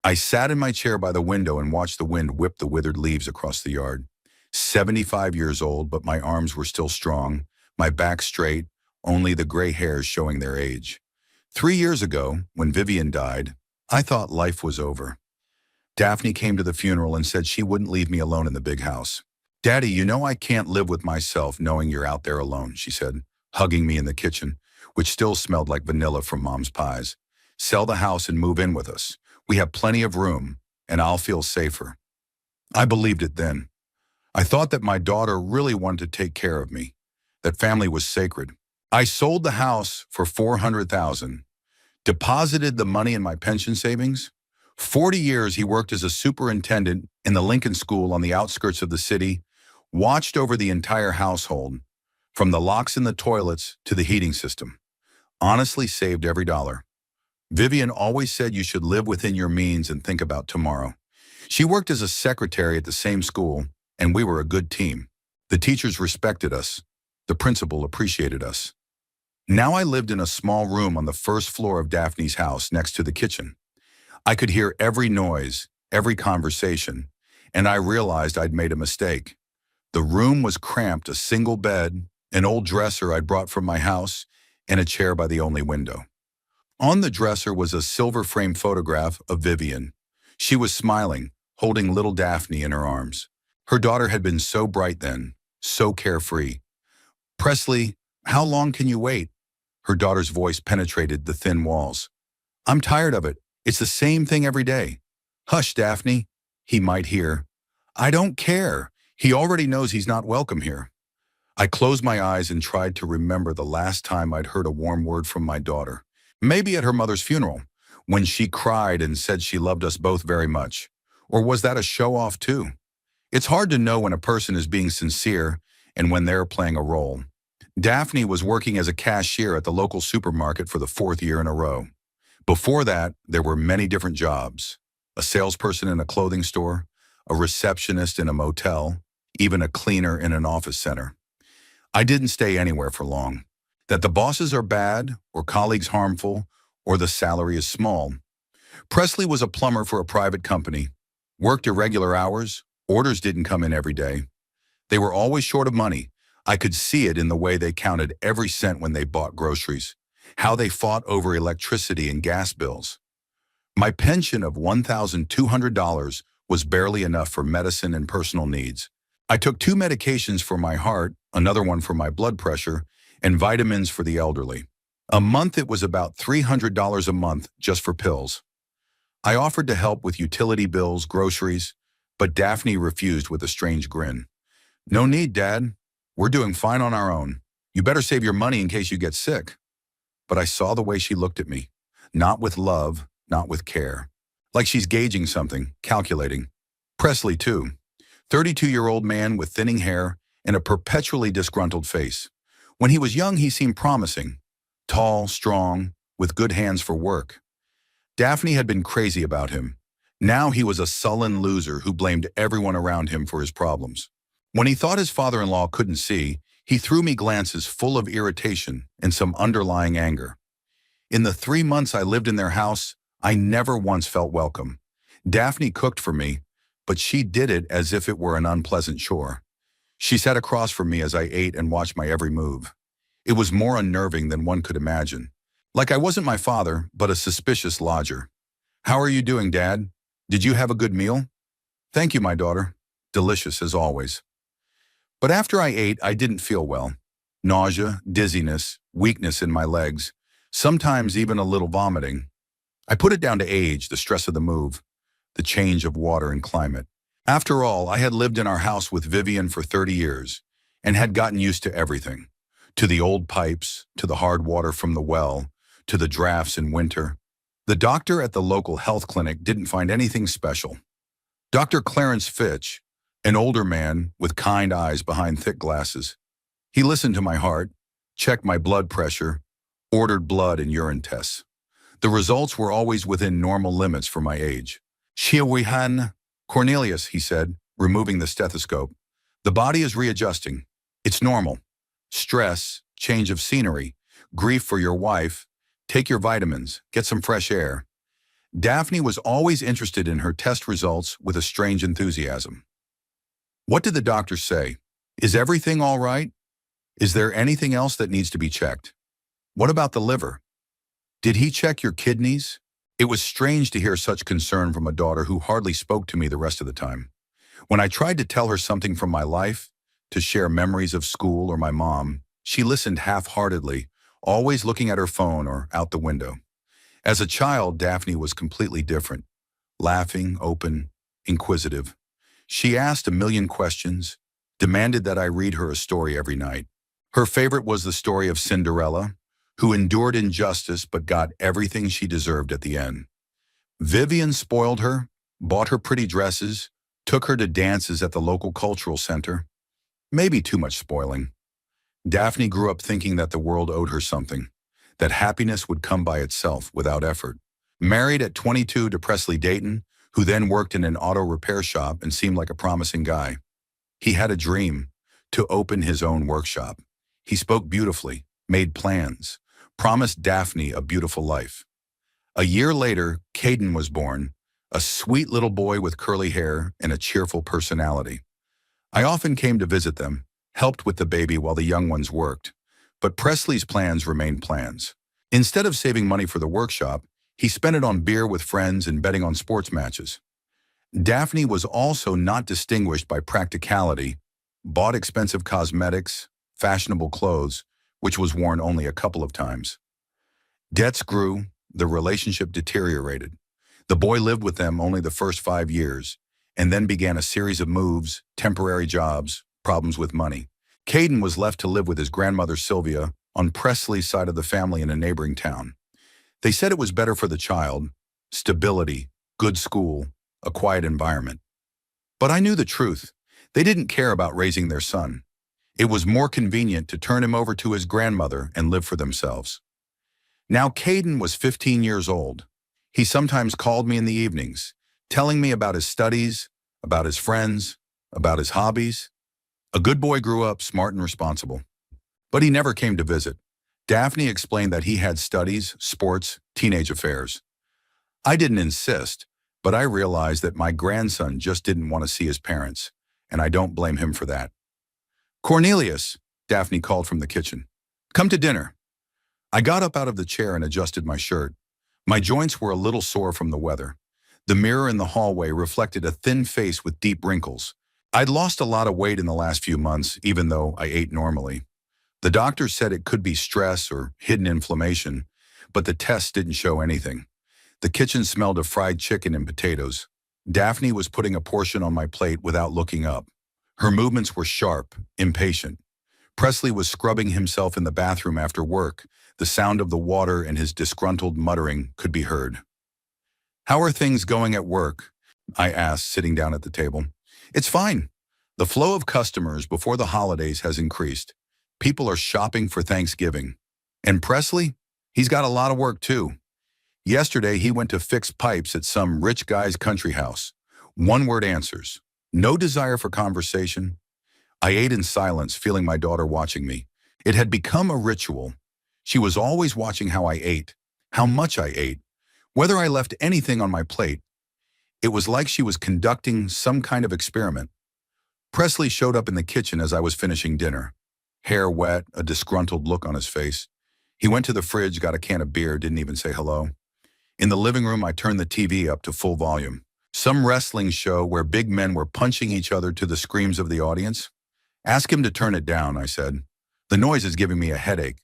I sat in my chair by the window and watched the wind whip the withered leaves across the yard. 75 years old, but my arms were still strong, my back straight, only the gray hairs showing their age. 3 years ago, when Vivian died, I thought life was over. Daphne came to the funeral and said she wouldn't leave me alone in the big house. "Daddy, you know I can't live with myself knowing you're out there alone," she said, hugging me in the kitchen, which still smelled like vanilla from Mom's pies. "Sell the house and move in with us. We have plenty of room, and I'll feel safer." I believed it then. I thought that my daughter really wanted to take care of me, that family was sacred. I sold the house for $400,000, deposited the money in my pension savings. 40 years he worked as a superintendent in the Lincoln School on the outskirts of the city, watched over the entire household, from the locks in the toilets to the heating system. Honestly saved every dollar. Vivian always said you should live within your means and think about tomorrow. She worked as a secretary at the same school, and we were a good team. The teachers respected us. The principal appreciated us. Now I lived in a small room on the first floor of Daphne's house next to the kitchen. I could hear every noise, every conversation, and I realized I'd made a mistake. The room was cramped, a single bed, an old dresser I'd brought from my house, and a chair by the only window. On the dresser was a silver-framed photograph of Vivian. She was smiling, holding little Daphne in her arms. Her daughter had been so bright then, so carefree. "Presley, how long can you wait?" Her daughter's voice penetrated the thin walls. "I'm tired of it. It's the same thing every day." "Hush, Daphne," he might hear. "I don't care. He already knows he's not welcome here." I closed my eyes and tried to remember the last time I'd heard a warm word from my daughter. Maybe at her mother's funeral, when she cried and said she loved us both very much. Or was that a show-off too? It's hard to know when a person is being sincere and when they're playing a role. Daphne was working as a cashier at the local supermarket for the 4th year in a row. Before that, there were many different jobs. A salesperson in a clothing store, a receptionist in a motel, even a cleaner in an office center. I didn't stay anywhere for long. That the bosses are bad, or colleagues harmful, or the salary is small. Presley was a plumber for a private company, worked irregular hours, orders didn't come in every day. They were always short of money. I could see it in the way they counted every cent when they bought groceries, how they fought over electricity and gas bills. My pension of $1,200 was barely enough for medicine and personal needs. I took 2 medications for my heart, another one for my blood pressure, and vitamins for the elderly. A month it was about $300 a month just for pills. I offered to help with utility bills, groceries, but Daphne refused with a strange grin. "No need, Dad. We're doing fine on our own. You better save your money in case you get sick." But I saw the way she looked at me, not with love, not with care. Like she's gauging something, calculating. Presley, too. 32-year-old man with thinning hair and a perpetually disgruntled face. When he was young, he seemed promising. Tall, strong, with good hands for work. Daphne had been crazy about him. Now he was a sullen loser who blamed everyone around him for his problems. When he thought his father-in-law couldn't see, he threw me glances full of irritation and some underlying anger. In the 3 months I lived in their house, I never once felt welcome. Daphne cooked for me, but she did it as if it were an unpleasant chore. She sat across from me as I ate and watched my every move. It was more unnerving than one could imagine. Like I wasn't my father, but a suspicious lodger. "How are you doing, Dad? Did you have a good meal?" "Thank you, my daughter. Delicious as always." But after I ate, I didn't feel well. Nausea, dizziness, weakness in my legs, sometimes even a little vomiting. I put it down to age, the stress of the move, the change of water and climate. After all, I had lived in our house with Vivian for 30 years and had gotten used to everything. To the old pipes, to the hard water from the well, to the drafts in winter. The doctor at the local health clinic didn't find anything special. Dr. Clarence Fitch, an older man with kind eyes behind thick glasses. He listened to my heart, checked my blood pressure, ordered blood and urine tests. The results were always within normal limits for my age. "Shiawihan Cornelius," he said, removing the stethoscope. "The body is readjusting. It's normal. Stress, change of scenery, grief for your wife. Take your vitamins, get some fresh air." Daphne was always interested in her test results with a strange enthusiasm. What did the doctor say? Is everything all right? Is there anything else that needs to be checked? What about the liver? Did he check your kidneys? It was strange to hear such concern from a daughter who hardly spoke to me the rest of the time. When I tried to tell her something from my life, to share memories of school or my mom, she listened half-heartedly, always looking at her phone or out the window. As a child, Daphne was completely different. Laughing, open, inquisitive. She asked a million questions, demanded that I read her a story every night. Her favorite was the story of Cinderella, who endured injustice but got everything she deserved at the end. Vivian spoiled her, bought her pretty dresses, took her to dances at the local cultural center. Maybe too much spoiling. Daphne grew up thinking that the world owed her something, that happiness would come by itself without effort. Married at 22 to Presley Dayton, who then worked in an auto repair shop and seemed like a promising guy. He had a dream, to open his own workshop. He spoke beautifully, made plans, promised Daphne a beautiful life. A year later, Caden was born, a sweet little boy with curly hair and a cheerful personality. I often came to visit them, helped with the baby while the young ones worked. But Presley's plans remained plans. Instead of saving money for the workshop, he spent it on beer with friends and betting on sports matches. Daphne was also not distinguished by practicality, bought expensive cosmetics, fashionable clothes, which was worn only a couple of times. Debts grew, the relationship deteriorated. The boy lived with them only the first 5 years, and then began a series of moves, temporary jobs, problems with money. Caden was left to live with his grandmother Sylvia on Presley's side of the family in a neighboring town. They said it was better for the child, stability, good school, a quiet environment. But I knew the truth. They didn't care about raising their son. It was more convenient to turn him over to his grandmother and live for themselves. Now Caden was 15 years old. He sometimes called me in the evenings, telling me about his studies, about his friends, about his hobbies. A good boy grew up smart and responsible. But he never came to visit. Daphne explained that he had studies, sports, teenage affairs. I didn't insist, but I realized that my grandson just didn't want to see his parents, and I don't blame him for that. "Cornelius," Daphne called from the kitchen. "Come to dinner." I got up out of the chair and adjusted my shirt. My joints were a little sore from the weather. The mirror in the hallway reflected a thin face with deep wrinkles. I'd lost a lot of weight in the last few months, even though I ate normally. The doctor said it could be stress or hidden inflammation, but the tests didn't show anything. The kitchen smelled of fried chicken and potatoes. Daphne was putting a portion on my plate without looking up. Her movements were sharp, impatient. Presley was scrubbing himself in the bathroom after work. The sound of the water and his disgruntled muttering could be heard. "How are things going at work?" I asked, sitting down at the table. "It's fine. The flow of customers before the holidays has increased. People are shopping for Thanksgiving. And Presley? He's got a lot of work too. Yesterday, he went to fix pipes at some rich guy's country house. One-word answers. No desire for conversation. I ate in silence, feeling my daughter watching me. It had become a ritual. She was always watching how I ate, how much I ate, whether I left anything on my plate. It was like she was conducting some kind of experiment. Presley showed up in the kitchen as I was finishing dinner. Hair wet, a disgruntled look on his face. He went to the fridge, got a can of beer, didn't even say hello. In the living room, I turned the TV up to full volume. Some wrestling show where big men were punching each other to the screams of the audience. "Ask him to turn it down," I said. "The noise is giving me a headache."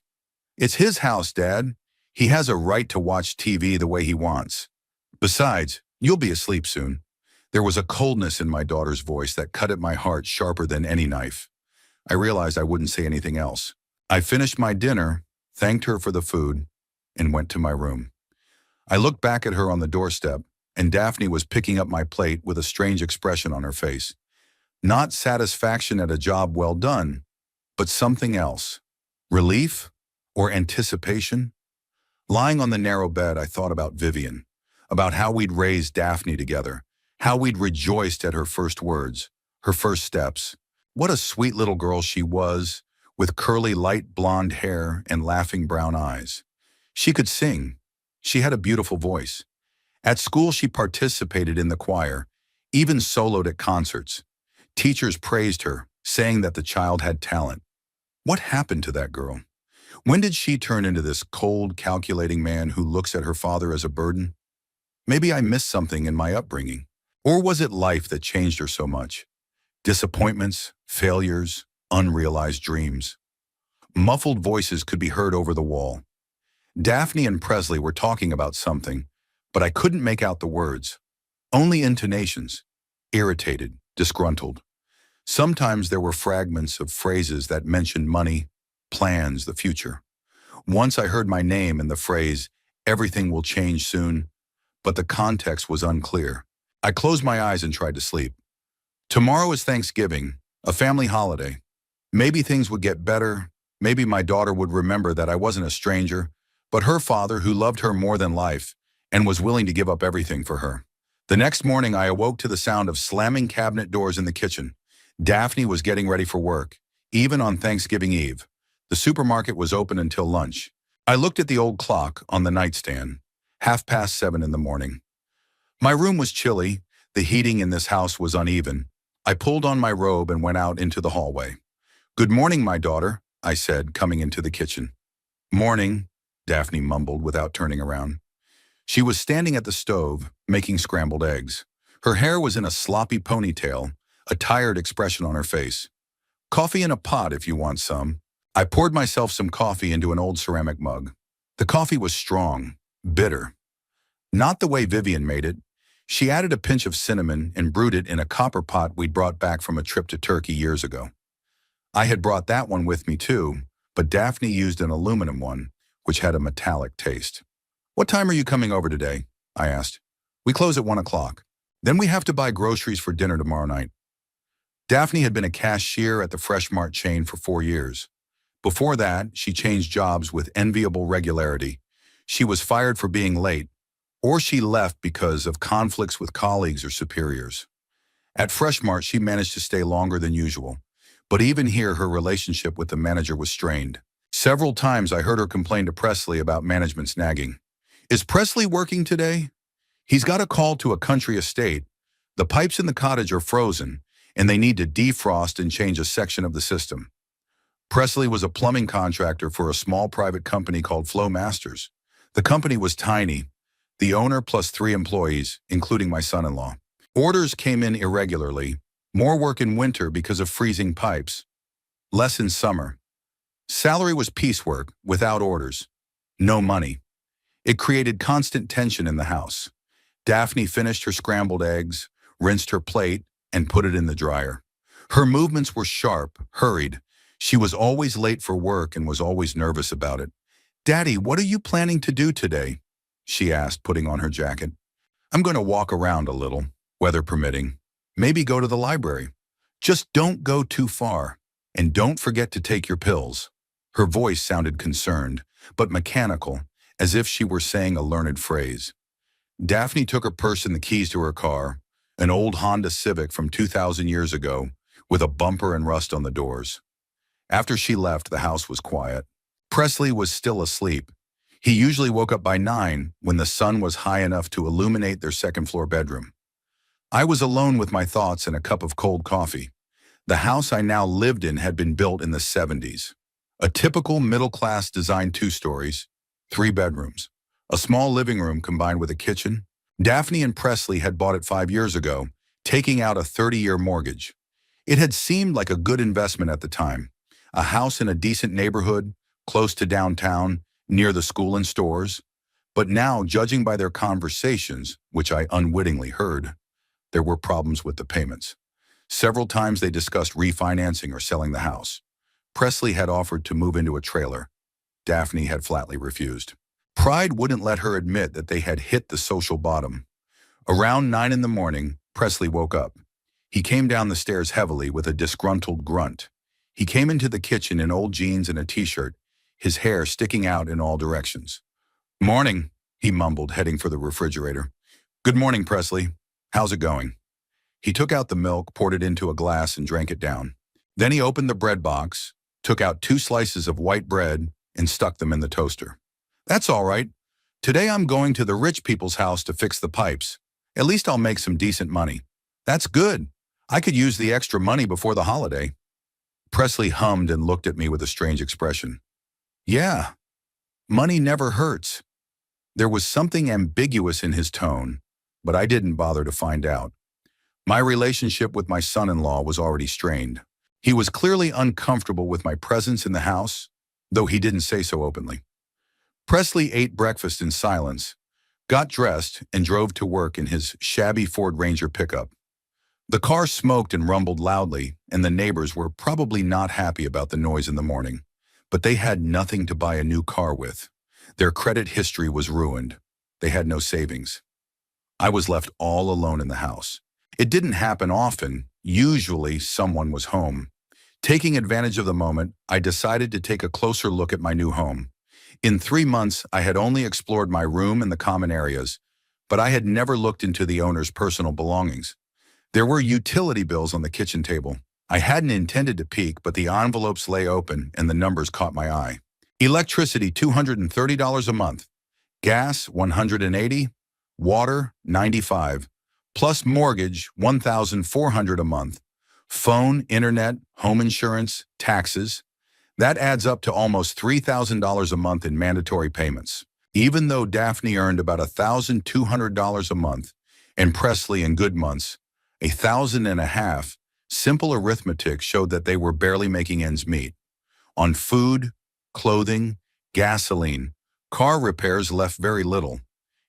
"It's his house, Dad. He has a right to watch TV the way he wants. Besides, you'll be asleep soon." There was a coldness in my daughter's voice that cut at my heart sharper than any knife. I realized I wouldn't say anything else. I finished my dinner, thanked her for the food, and went to my room. I looked back at her on the doorstep, and Daphne was picking up my plate with a strange expression on her face. Not satisfaction at a job well done, but something else. Relief or anticipation? Lying on the narrow bed, I thought about Vivian, about how we'd raised Daphne together, how we'd rejoiced at her first words, her first steps. What a sweet little girl she was, with curly light blonde hair and laughing brown eyes. She could sing. She had a beautiful voice. At school, she participated in the choir, even soloed at concerts. Teachers praised her, saying that the child had talent. What happened to that girl? When did she turn into this cold, calculating man who looks at her father as a burden? Maybe I missed something in my upbringing. Or was it life that changed her so much? Disappointments, failures, unrealized dreams. Muffled voices could be heard over the wall. Daphne and Presley were talking about something, but I couldn't make out the words. Only intonations. Irritated, disgruntled. Sometimes there were fragments of phrases that mentioned money, plans, the future. Once I heard my name and the phrase, "Everything will change soon," but the context was unclear. I closed my eyes and tried to sleep. Tomorrow is Thanksgiving, a family holiday. Maybe things would get better. Maybe my daughter would remember that I wasn't a stranger, but her father who loved her more than life and was willing to give up everything for her. The next morning, I awoke to the sound of slamming cabinet doors in the kitchen. Daphne was getting ready for work, even on Thanksgiving Eve. The supermarket was open until lunch. I looked at the old clock on the nightstand, 7:30 in the morning. My room was chilly. The heating in this house was uneven. I pulled on my robe and went out into the hallway. "Good morning, my daughter," I said, coming into the kitchen. "Morning," Daphne mumbled without turning around. She was standing at the stove, making scrambled eggs. Her hair was in a sloppy ponytail, a tired expression on her face. "Coffee in a pot if you want some." I poured myself some coffee into an old ceramic mug. The coffee was strong, bitter. Not the way Vivian made it. She added a pinch of cinnamon and brewed it in a copper pot we'd brought back from a trip to Turkey years ago. I had brought that one with me too, but Daphne used an aluminum one, which had a metallic taste. "What time are you coming over today?" I asked. "We close at 1 o'clock. Then we have to buy groceries for dinner tomorrow night." Daphne had been a cashier at the Fresh Mart chain for 4 years. Before that, she changed jobs with enviable regularity. She was fired for being late, or she left because of conflicts with colleagues or superiors. At Fresh Mart, she managed to stay longer than usual, but even here her relationship with the manager was strained. Several times I heard her complain to Presley about management's nagging. "Is Presley working today? He's got a call to a country estate. The pipes in the cottage are frozen, and they need to defrost and change a section of the system." Presley was a plumbing contractor for a small private company called Flow Masters. The company was tiny, the owner plus 3 employees, including my son-in-law. Orders came in irregularly, more work in winter because of freezing pipes, less in summer. Salary was piecework, without orders. No money. It created constant tension in the house. Daphne finished her scrambled eggs, rinsed her plate, and put it in the dryer. Her movements were sharp, hurried. She was always late for work and was always nervous about it. "Daddy, what are you planning to do today?" she asked, putting on her jacket. "I'm going to walk around a little, weather permitting. Maybe go to the library. Just don't go too far. And don't forget to take your pills." Her voice sounded concerned, but mechanical, as if she were saying a learned phrase. Daphne took her purse and the keys to her car, an old Honda Civic from 2,000 years ago, with a bumper and rust on the doors. After she left, the house was quiet. Presley was still asleep. He usually woke up by 9 when the sun was high enough to illuminate their second-floor bedroom. I was alone with my thoughts and a cup of cold coffee. The house I now lived in had been built in the 70s. A typical middle-class design 2 stories, 3 bedrooms, a small living room combined with a kitchen. Daphne and Presley had bought it 5 years ago, taking out a 30-year mortgage. It had seemed like a good investment at the time. A house in a decent neighborhood, close to downtown, near the school and stores. But now, judging by their conversations, which I unwittingly heard, there were problems with the payments. Several times they discussed refinancing or selling the house. Presley had offered to move into a trailer. Daphne had flatly refused. Pride wouldn't let her admit that they had hit the social bottom. Around 9 in the morning, Presley woke up. He came down the stairs heavily with a disgruntled grunt. He came into the kitchen in old jeans and a t-shirt, his hair sticking out in all directions. "Morning," he mumbled, heading for the refrigerator. "Good morning, Presley. How's it going?" He took out the milk, poured it into a glass, and drank it down. Then he opened the bread box, took out 2 slices of white bread, and stuck them in the toaster. "That's all right. Today I'm going to the rich people's house to fix the pipes. At least I'll make some decent money. That's good. I could use the extra money before the holiday. Presley hummed and looked at me with a strange expression. Yeah, money never hurts. There was something ambiguous in his tone, but I didn't bother to find out. My relationship with my son-in-law was already strained. He was clearly uncomfortable with my presence in the house, though he didn't say so openly. Presley ate breakfast in silence, got dressed, and drove to work in his shabby Ford Ranger pickup. The car smoked and rumbled loudly, and the neighbors were probably not happy about the noise in the morning. But they had nothing to buy a new car with. Their credit history was ruined. They had no savings. I was left all alone in the house. It didn't happen often. Usually someone was home. Taking advantage of the moment, I decided to take a closer look at my new home. In 3 months, I had only explored my room and the common areas, but I had never looked into the owner's personal belongings. There were utility bills on the kitchen table. I hadn't intended to peek, but the envelopes lay open and the numbers caught my eye. Electricity, $230 a month. Gas, $180. Water, $95. Plus mortgage, $1,400 a month. Phone, internet, home insurance, taxes. That adds up to almost $3,000 a month in mandatory payments. Even though Daphne earned about $1,200 a month, and Presley in good months, $1,500, simple arithmetic showed that they were barely making ends meet. On food, clothing, gasoline, car repairs left very little.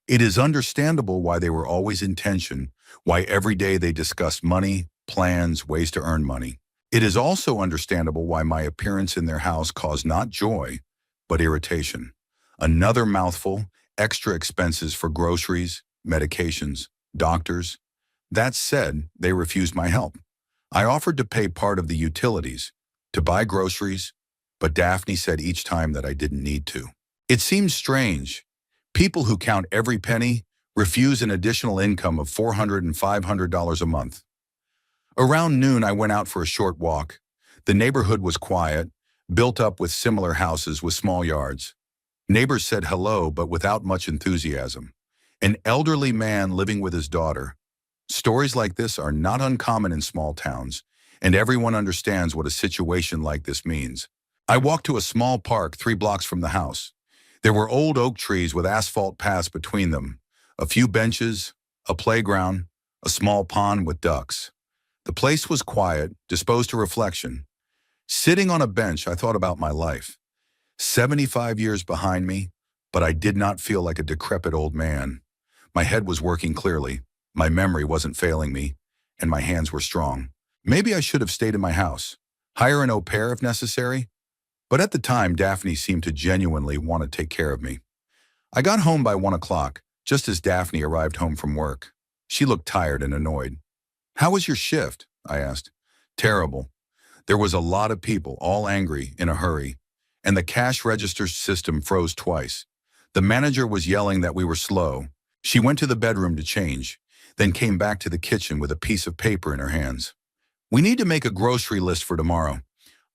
It is understandable why they were always in tension, why every day they discussed money, plans, ways to earn money. It is also understandable why my appearance in their house caused not joy, but irritation. Another mouthful, extra expenses for groceries, medications, doctors. That said, they refused my help. I offered to pay part of the utilities, to buy groceries, but Daphne said each time that I didn't need to. It seems strange. People who count every penny refuse an additional income of $400 and $500 a month. Around noon, I went out for a short walk. The neighborhood was quiet, built up with similar houses with small yards. Neighbors said hello, but without much enthusiasm. An elderly man living with his daughter. Stories like this are not uncommon in small towns, and everyone understands what a situation like this means. I walked to a small park 3 blocks from the house. There were old oak trees with asphalt paths between them, a few benches, a playground, a small pond with ducks. The place was quiet, disposed to reflection. Sitting on a bench, I thought about my life. 75 years behind me, but I did not feel like a decrepit old man. My head was working clearly, my memory wasn't failing me, and my hands were strong. Maybe I should have stayed in my house, hire an au pair if necessary. But at the time, Daphne seemed to genuinely want to take care of me. I got home by 1 o'clock, just as Daphne arrived home from work. She looked tired and annoyed. "How was your shift?" I asked. "Terrible. There was a lot of people, all angry, in a hurry, and the cash register system froze twice. The manager was yelling that we were slow. She went to the bedroom to change, then came back to the kitchen with a piece of paper in her hands. We need to make a grocery list for tomorrow.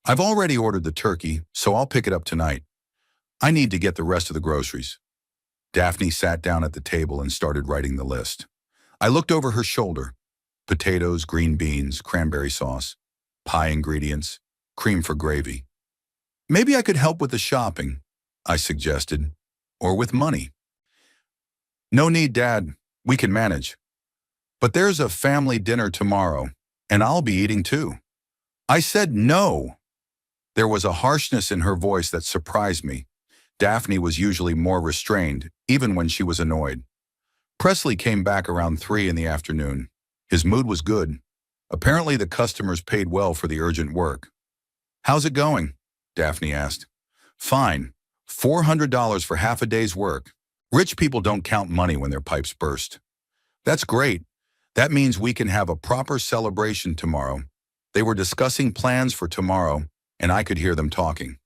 I've already ordered the turkey, so I'll pick it up tonight. I need to get the rest of the groceries." Daphne sat down at the table and started writing the list. I looked over her shoulder. Potatoes, green beans, cranberry sauce, pie ingredients, cream for gravy. "Maybe I could help with the shopping," I suggested, "or with money." "No need, Dad. We can manage. But there's a family dinner tomorrow, and I'll be eating too." I said no. There was a harshness in her voice that surprised me. Daphne was usually more restrained, even when she was annoyed. Presley came back around 3 in the afternoon. His mood was good. Apparently the customers paid well for the urgent work. "How's it going?" Daphne asked. "Fine. $400 for half a day's work. Rich people don't count money when their pipes burst." "That's great. That means we can have a proper celebration tomorrow." They were discussing plans for tomorrow, and I could hear them talking.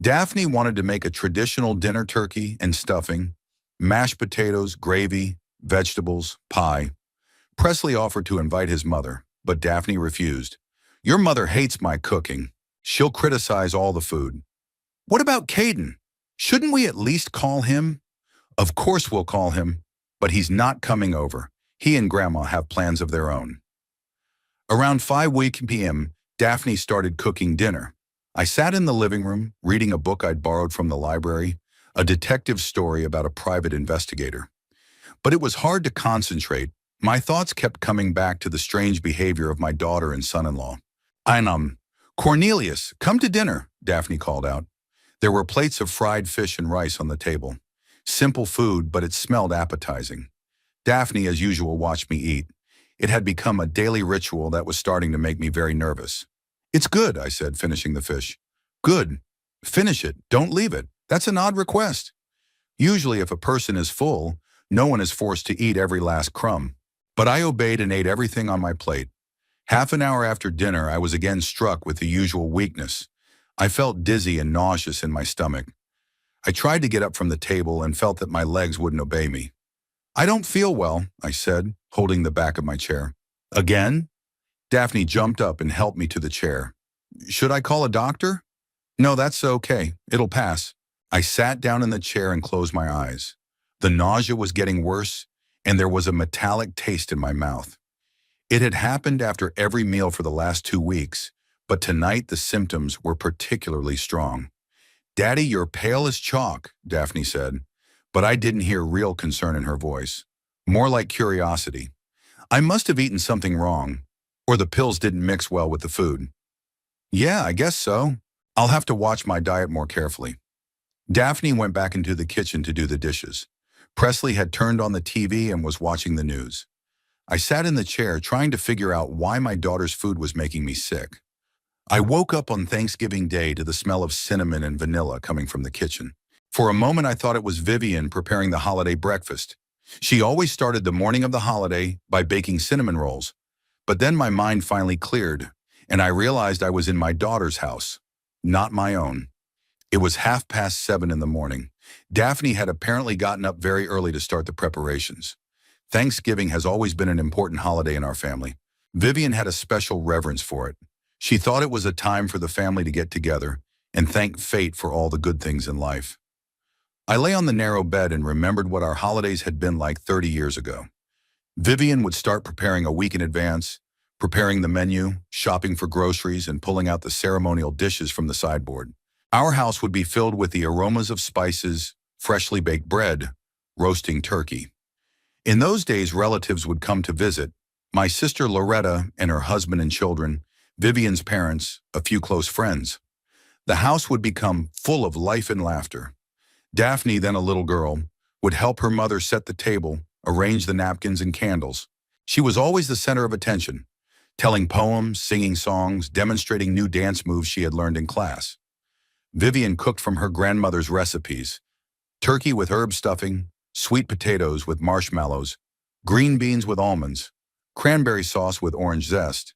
Daphne wanted to make a traditional dinner turkey and stuffing, mashed potatoes, gravy, vegetables, pie. Presley offered to invite his mother, but Daphne refused. "Your mother hates my cooking. She'll criticize all the food." "What about Caden? Shouldn't we at least call him?" Of course we'll call him, but he's not coming over. He and Grandma have plans of their own. Around 5 p.m., Daphne started cooking dinner. I sat in the living room, reading a book I'd borrowed from the library, a detective story about a private investigator. But it was hard to concentrate. My thoughts kept coming back to the strange behavior of my daughter and son-in-law. Cornelius, come to dinner, Daphne called out. There were plates of fried fish and rice on the table. Simple food, but it smelled appetizing. Daphne, as usual, watched me eat. It had become a daily ritual that was starting to make me very nervous. It's good, I said, finishing the fish. Good. Finish it. Don't leave it. That's an odd request. Usually, if a person is full, no one is forced to eat every last crumb. But I obeyed and ate everything on my plate. Half an hour after dinner, I was again struck with the usual weakness. I felt dizzy and nauseous in my stomach. I tried to get up from the table and felt that my legs wouldn't obey me. I don't feel well, I said, holding the back of my chair. Again? Daphne jumped up and helped me to the chair. Should I call a doctor? No, that's okay. It'll pass. I sat down in the chair and closed my eyes. The nausea was getting worse, and there was a metallic taste in my mouth. It had happened after every meal for the last 2 weeks, but tonight the symptoms were particularly strong. Daddy, you're pale as chalk, Daphne said, but I didn't hear real concern in her voice. More like curiosity. I must have eaten something wrong, or the pills didn't mix well with the food. Yeah, I guess so. I'll have to watch my diet more carefully. Daphne went back into the kitchen to do the dishes. Presley had turned on the TV and was watching the news. I sat in the chair trying to figure out why my daughter's food was making me sick. I woke up on Thanksgiving Day to the smell of cinnamon and vanilla coming from the kitchen. For a moment I thought it was Vivian preparing the holiday breakfast. She always started the morning of the holiday by baking cinnamon rolls. But then my mind finally cleared, and I realized I was in my daughter's house, not my own. It was 7:30 in the morning. Daphne had apparently gotten up very early to start the preparations. Thanksgiving has always been an important holiday in our family. Vivian had a special reverence for it. She thought it was a time for the family to get together and thank fate for all the good things in life. I lay on the narrow bed and remembered what our holidays had been like 30 years ago. Vivian would start preparing a week in advance, preparing the menu, shopping for groceries, and pulling out the ceremonial dishes from the sideboard. Our house would be filled with the aromas of spices, freshly baked bread, roasting turkey. In those days, relatives would come to visit. My sister Loretta and her husband and children, Vivian's parents, a few close friends. The house would become full of life and laughter. Daphne, then a little girl, would help her mother set the table, arrange the napkins and candles. She was always the center of attention, telling poems, singing songs, demonstrating new dance moves she had learned in class. Vivian cooked from her grandmother's recipes: turkey with herb stuffing, sweet potatoes with marshmallows, green beans with almonds, cranberry sauce with orange zest,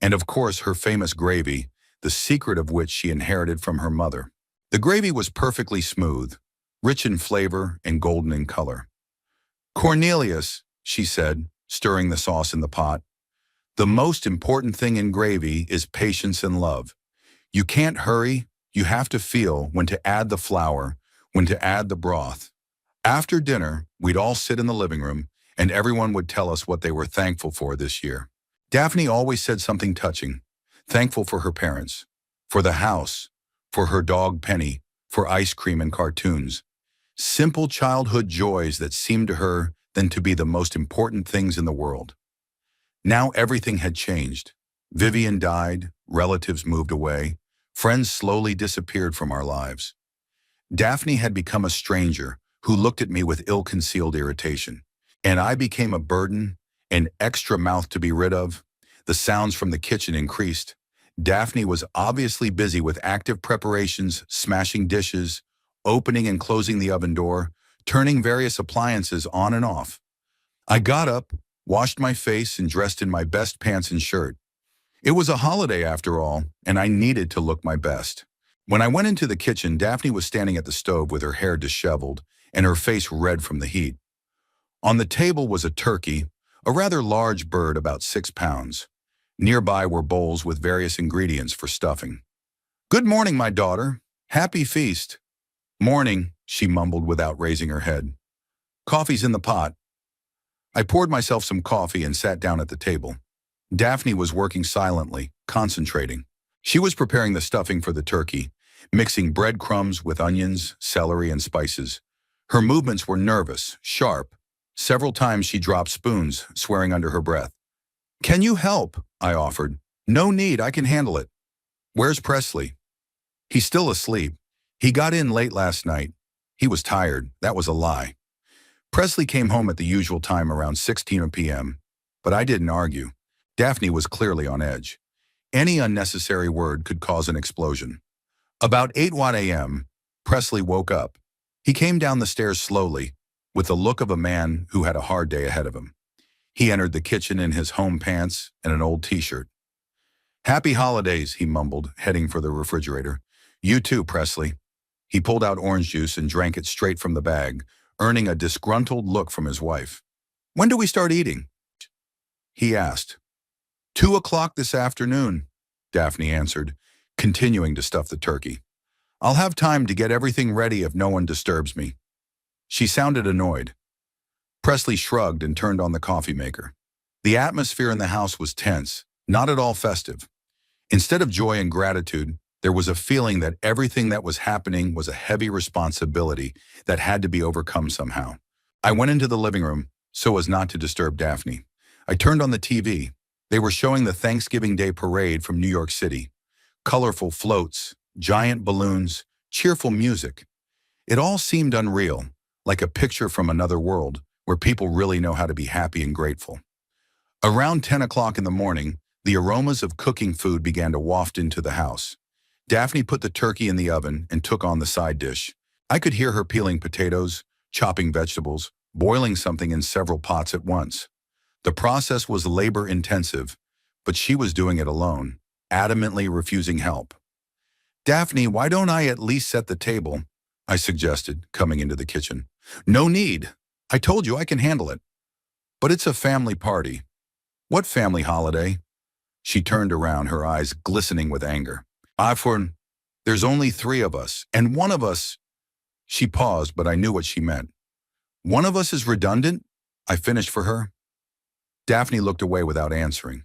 and of course her famous gravy, the secret of which she inherited from her mother. The gravy was perfectly smooth, rich in flavor and golden in color. Cornelius, she said, stirring the sauce in the pot, the most important thing in gravy is patience and love. You can't hurry, you have to feel when to add the flour, when to add the broth. After dinner, we'd all sit in the living room, and everyone would tell us what they were thankful for this year. Daphne always said something touching, thankful for her parents, for the house, for her dog Penny, for ice cream and cartoons. Simple childhood joys that seemed to her then to be the most important things in the world. Now everything had changed. Vivian died, relatives moved away, friends slowly disappeared from our lives. Daphne had become a stranger who looked at me with ill-concealed irritation, and I became a burden, an extra mouth to be rid of. The sounds from the kitchen increased. Daphne was obviously busy with active preparations, smashing dishes, opening and closing the oven door, turning various appliances on and off. I got up, washed my face, and dressed in my best pants and shirt. It was a holiday after all, and I needed to look my best. When I went into the kitchen, Daphne was standing at the stove with her hair disheveled and her face red from the heat. On the table was a turkey, a rather large bird about 6 pounds. Nearby were bowls with various ingredients for stuffing. "Good morning, my daughter. Happy feast." "Morning," she mumbled without raising her head. Coffee's in the pot. I poured myself some coffee and sat down at the table. Daphne was working silently, concentrating. She was preparing the stuffing for the turkey, mixing breadcrumbs with onions, celery, and spices. Her movements were nervous, sharp. Several times she dropped spoons, swearing under her breath. "Can you help?" I offered. "No need, I can handle it." "Where's Presley?" "He's still asleep. He got in late last night. He was tired." That was a lie. Presley came home at the usual time around 16 p.m., but I didn't argue. Daphne was clearly on edge. Any unnecessary word could cause an explosion. About 8 a.m., Presley woke up. He came down the stairs slowly, with the look of a man who had a hard day ahead of him. He entered the kitchen in his home pants and an old t-shirt. "Happy holidays," he mumbled, heading for the refrigerator. "You too, Presley." He pulled out orange juice and drank it straight from the bag, earning a disgruntled look from his wife. "When do we start eating?" he asked. 2 o'clock this afternoon, Daphne answered, continuing to stuff the turkey. "I'll have time to get everything ready if no one disturbs me." She sounded annoyed. Presley shrugged and turned on the coffee maker. The atmosphere in the house was tense, not at all festive. Instead of joy and gratitude, there was a feeling that everything that was happening was a heavy responsibility that had to be overcome somehow. I went into the living room so as not to disturb Daphne. I turned on the TV. They were showing the Thanksgiving Day parade from New York City. Colorful floats, giant balloons, cheerful music. It all seemed unreal, like a picture from another world where people really know how to be happy and grateful. Around 10 o'clock in the morning, the aromas of cooking food began to waft into the house. Daphne put the turkey in the oven and took on the side dish. I could hear her peeling potatoes, chopping vegetables, boiling something in several pots at once. The process was labor-intensive, but she was doing it alone, adamantly refusing help. "Daphne, why don't I at least set the table?" I suggested, coming into the kitchen. "No need. I told you I can handle it." "But it's a family party." "What family holiday?" She turned around, her eyes glistening with anger. There's only 3 of us, and one of us—" She paused, but I knew what she meant. "One of us is redundant?" I finished for her. Daphne looked away without answering,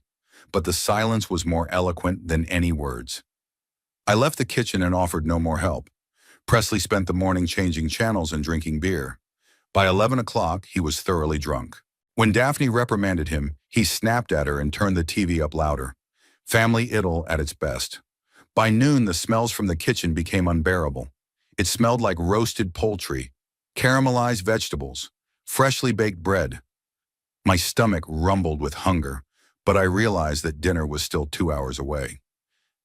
but the silence was more eloquent than any words. I left the kitchen and offered no more help. Presley spent the morning changing channels and drinking beer. By 11 o'clock, he was thoroughly drunk. When Daphne reprimanded him, he snapped at her and turned the TV up louder. Family idyll at its best. By noon, the smells from the kitchen became unbearable. It smelled like roasted poultry, caramelized vegetables, freshly baked bread. My stomach rumbled with hunger, but I realized that dinner was still 2 hours away.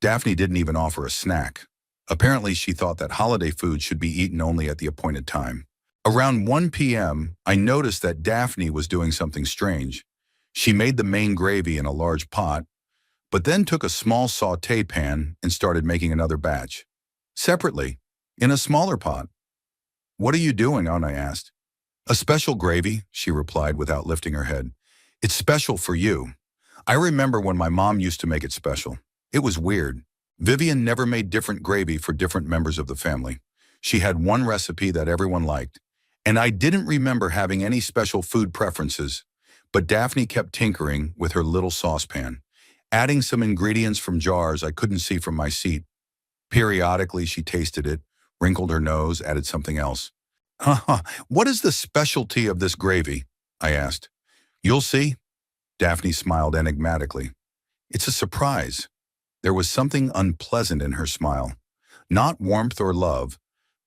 Daphne didn't even offer a snack. Apparently, she thought that holiday food should be eaten only at the appointed time. Around 1 p.m., I noticed that Daphne was doing something strange. She made the main gravy in a large pot, but then took a small sauté pan and started making another batch. Separately, in a smaller pot. "What are you doing?" I asked. "A special gravy," she replied without lifting her head. "It's special for you. I remember when my mom used to make it special. It was weird. Vivian never made different gravy for different members of the family. She had one recipe that everyone liked, and I didn't remember having any special food preferences, but Daphne kept tinkering with her little saucepan, adding some ingredients from jars I couldn't see from my seat. Periodically, she tasted it, wrinkled her nose, added something else. "What is the specialty of this gravy?" I asked. "You'll see." Daphne smiled enigmatically. "It's a surprise." There was something unpleasant in her smile. Not warmth or love,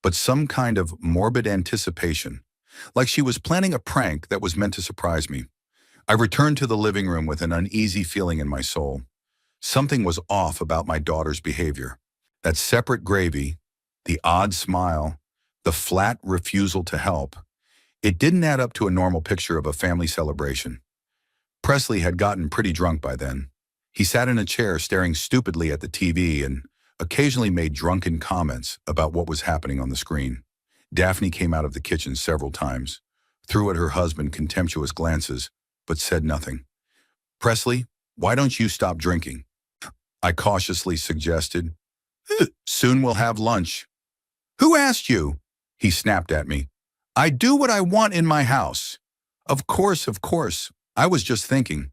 but some kind of morbid anticipation, like she was planning a prank that was meant to surprise me. I returned to the living room with an uneasy feeling in my soul. Something was off about my daughter's behavior. That separate gravy, the odd smile, the flat refusal to help. It didn't add up to a normal picture of a family celebration. Presley had gotten pretty drunk by then. He sat in a chair staring stupidly at the TV and occasionally made drunken comments about what was happening on the screen. Daphne came out of the kitchen several times, threw at her husband contemptuous glances, but said nothing. "Presley, why don't you stop drinking?" I cautiously suggested. "Soon we'll have lunch." "Who asked you?" He snapped at me. I do what I want in my house. Of course, of course. I was just thinking.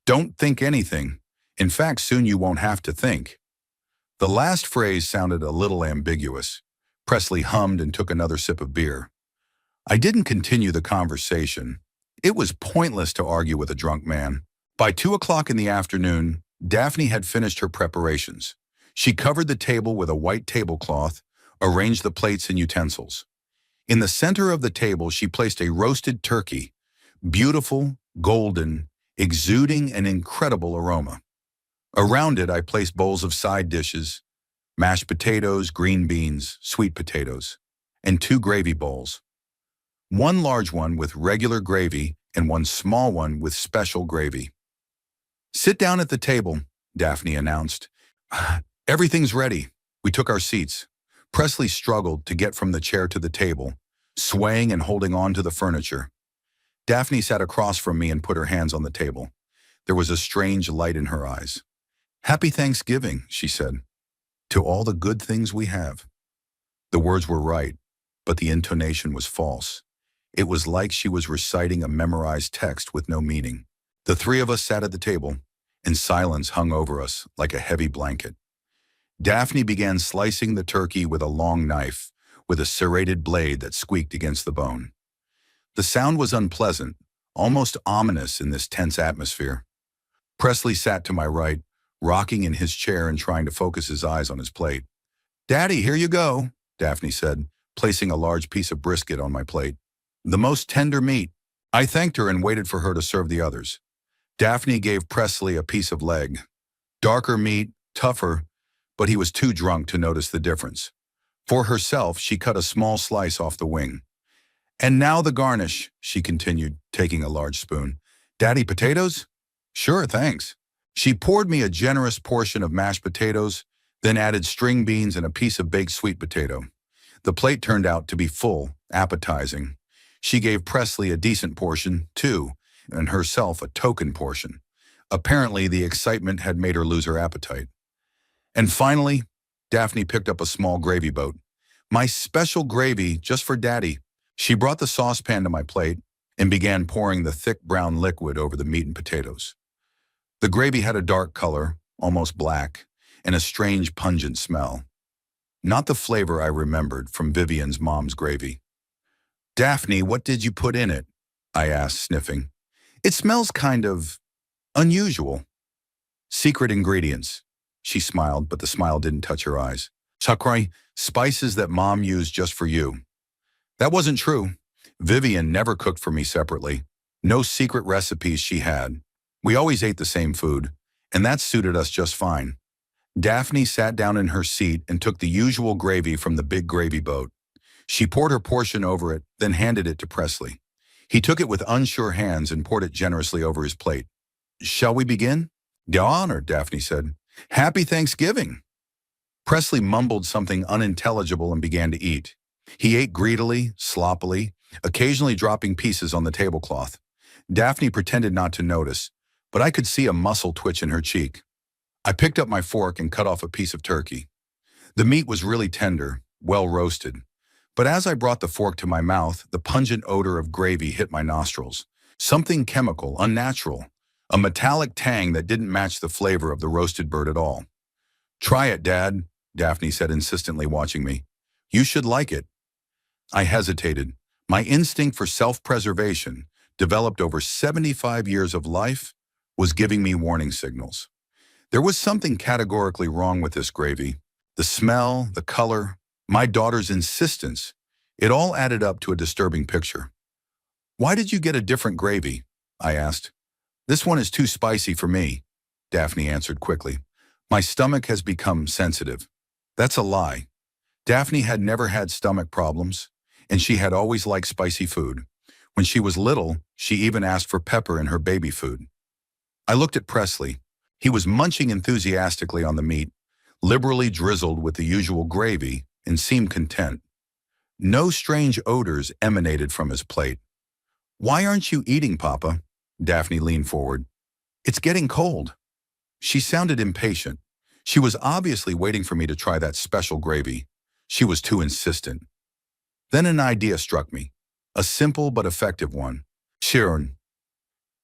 Don't think anything. In fact, soon you won't have to think. The last phrase sounded a little ambiguous. Presley hummed and took another sip of beer. I didn't continue the conversation. It was pointless to argue with a drunk man. By 2 o'clock in the afternoon, Daphne had finished her preparations. She covered the table with a white tablecloth, arranged the plates and utensils. In the center of the table, she placed a roasted turkey, beautiful, golden, exuding an incredible aroma. Around it, I placed bowls of side dishes, mashed potatoes, green beans, sweet potatoes, and 2 gravy bowls. One large one with regular gravy and one small one with special gravy. Sit down at the table, Daphne announced. Everything's ready. We took our seats. Presley struggled to get from the chair to the table, swaying and holding on to the furniture. Daphne sat across from me and put her hands on the table. There was a strange light in her eyes. Happy Thanksgiving, she said, to all the good things we have. The words were right, but the intonation was false. It was like she was reciting a memorized text with no meaning. The 3 of us sat at the table, and silence hung over us like a heavy blanket. Daphne began slicing the turkey with a long knife, with a serrated blade that squeaked against the bone. The sound was unpleasant, almost ominous in this tense atmosphere. Presley sat to my right, rocking in his chair and trying to focus his eyes on his plate. Daddy, here you go, Daphne said, placing a large piece of brisket on my plate. The most tender meat. I thanked her and waited for her to serve the others. Daphne gave Presley a piece of leg. Darker meat, tougher, but he was too drunk to notice the difference. For herself, she cut a small slice off the wing. And now the garnish, she continued, taking a large spoon. Daddy, potatoes? Sure, thanks. She poured me a generous portion of mashed potatoes, then added string beans and a piece of baked sweet potato. The plate turned out to be full, appetizing. She gave Presley a decent portion, too, and herself a token portion. Apparently, the excitement had made her lose her appetite. And finally, Daphne picked up a small gravy boat. My special gravy, just for Daddy. She brought the saucepan to my plate and began pouring the thick brown liquid over the meat and potatoes. The gravy had a dark color, almost black, and a strange pungent smell. Not the flavor I remembered from Vivian's mom's gravy. Daphne, what did you put in it? I asked, sniffing. It smells kind of unusual. Secret ingredients. She smiled, but the smile didn't touch her eyes. Chakrai, spices that Mom used just for you. That wasn't true. Vivian never cooked for me separately. No secret recipes she had. We always ate the same food, and that suited us just fine. Daphne sat down in her seat and took the usual gravy from the big gravy boat. She poured her portion over it, then handed it to Presley. He took it with unsure hands and poured it generously over his plate. Shall we begin? Your Honor, Daphne said. Happy Thanksgiving. Presley mumbled something unintelligible and began to eat. He ate greedily, sloppily, occasionally dropping pieces on the tablecloth. Daphne pretended not to notice, but I could see a muscle twitch in her cheek. I picked up my fork and cut off a piece of turkey. The meat was really tender, well roasted. But as I brought the fork to my mouth, the pungent odor of gravy hit my nostrils. Something chemical, unnatural. A metallic tang that didn't match the flavor of the roasted bird at all. Try it, Dad, Daphne said insistently, watching me. You should like it. I hesitated. My instinct for self-preservation, developed over 75 years of life, was giving me warning signals. There was something categorically wrong with this gravy. The smell, the color, my daughter's insistence, it all added up to a disturbing picture. Why did you get a different gravy? I asked. This one is too spicy for me, Daphne answered quickly. My stomach has become sensitive. That's a lie. Daphne had never had stomach problems, and she had always liked spicy food. When she was little, she even asked for pepper in her baby food. I looked at Presley. He was munching enthusiastically on the meat, liberally drizzled with the usual gravy, and seemed content. No strange odors emanated from his plate. Why aren't you eating, Papa? Daphne leaned forward. It's getting cold. She sounded impatient. She was obviously waiting for me to try that special gravy. She was too insistent. Then an idea struck me. A simple but effective one. Sharon.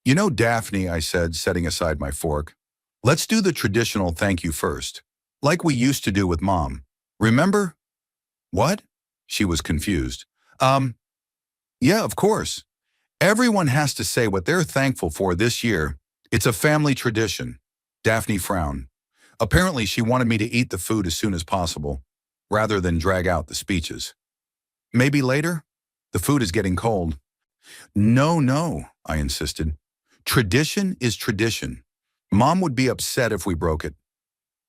You know, Daphne, I said, setting aside my fork. Let's do the traditional thank you first. Like we used to do with Mom. Remember? What? She was confused. Um, yeah, of course. Everyone has to say what they're thankful for this year. It's a family tradition. Daphne frowned. Apparently, she wanted me to eat the food as soon as possible, rather than drag out the speeches. Maybe later? The food is getting cold. No, no, I insisted. Tradition is tradition. Mom would be upset if we broke it.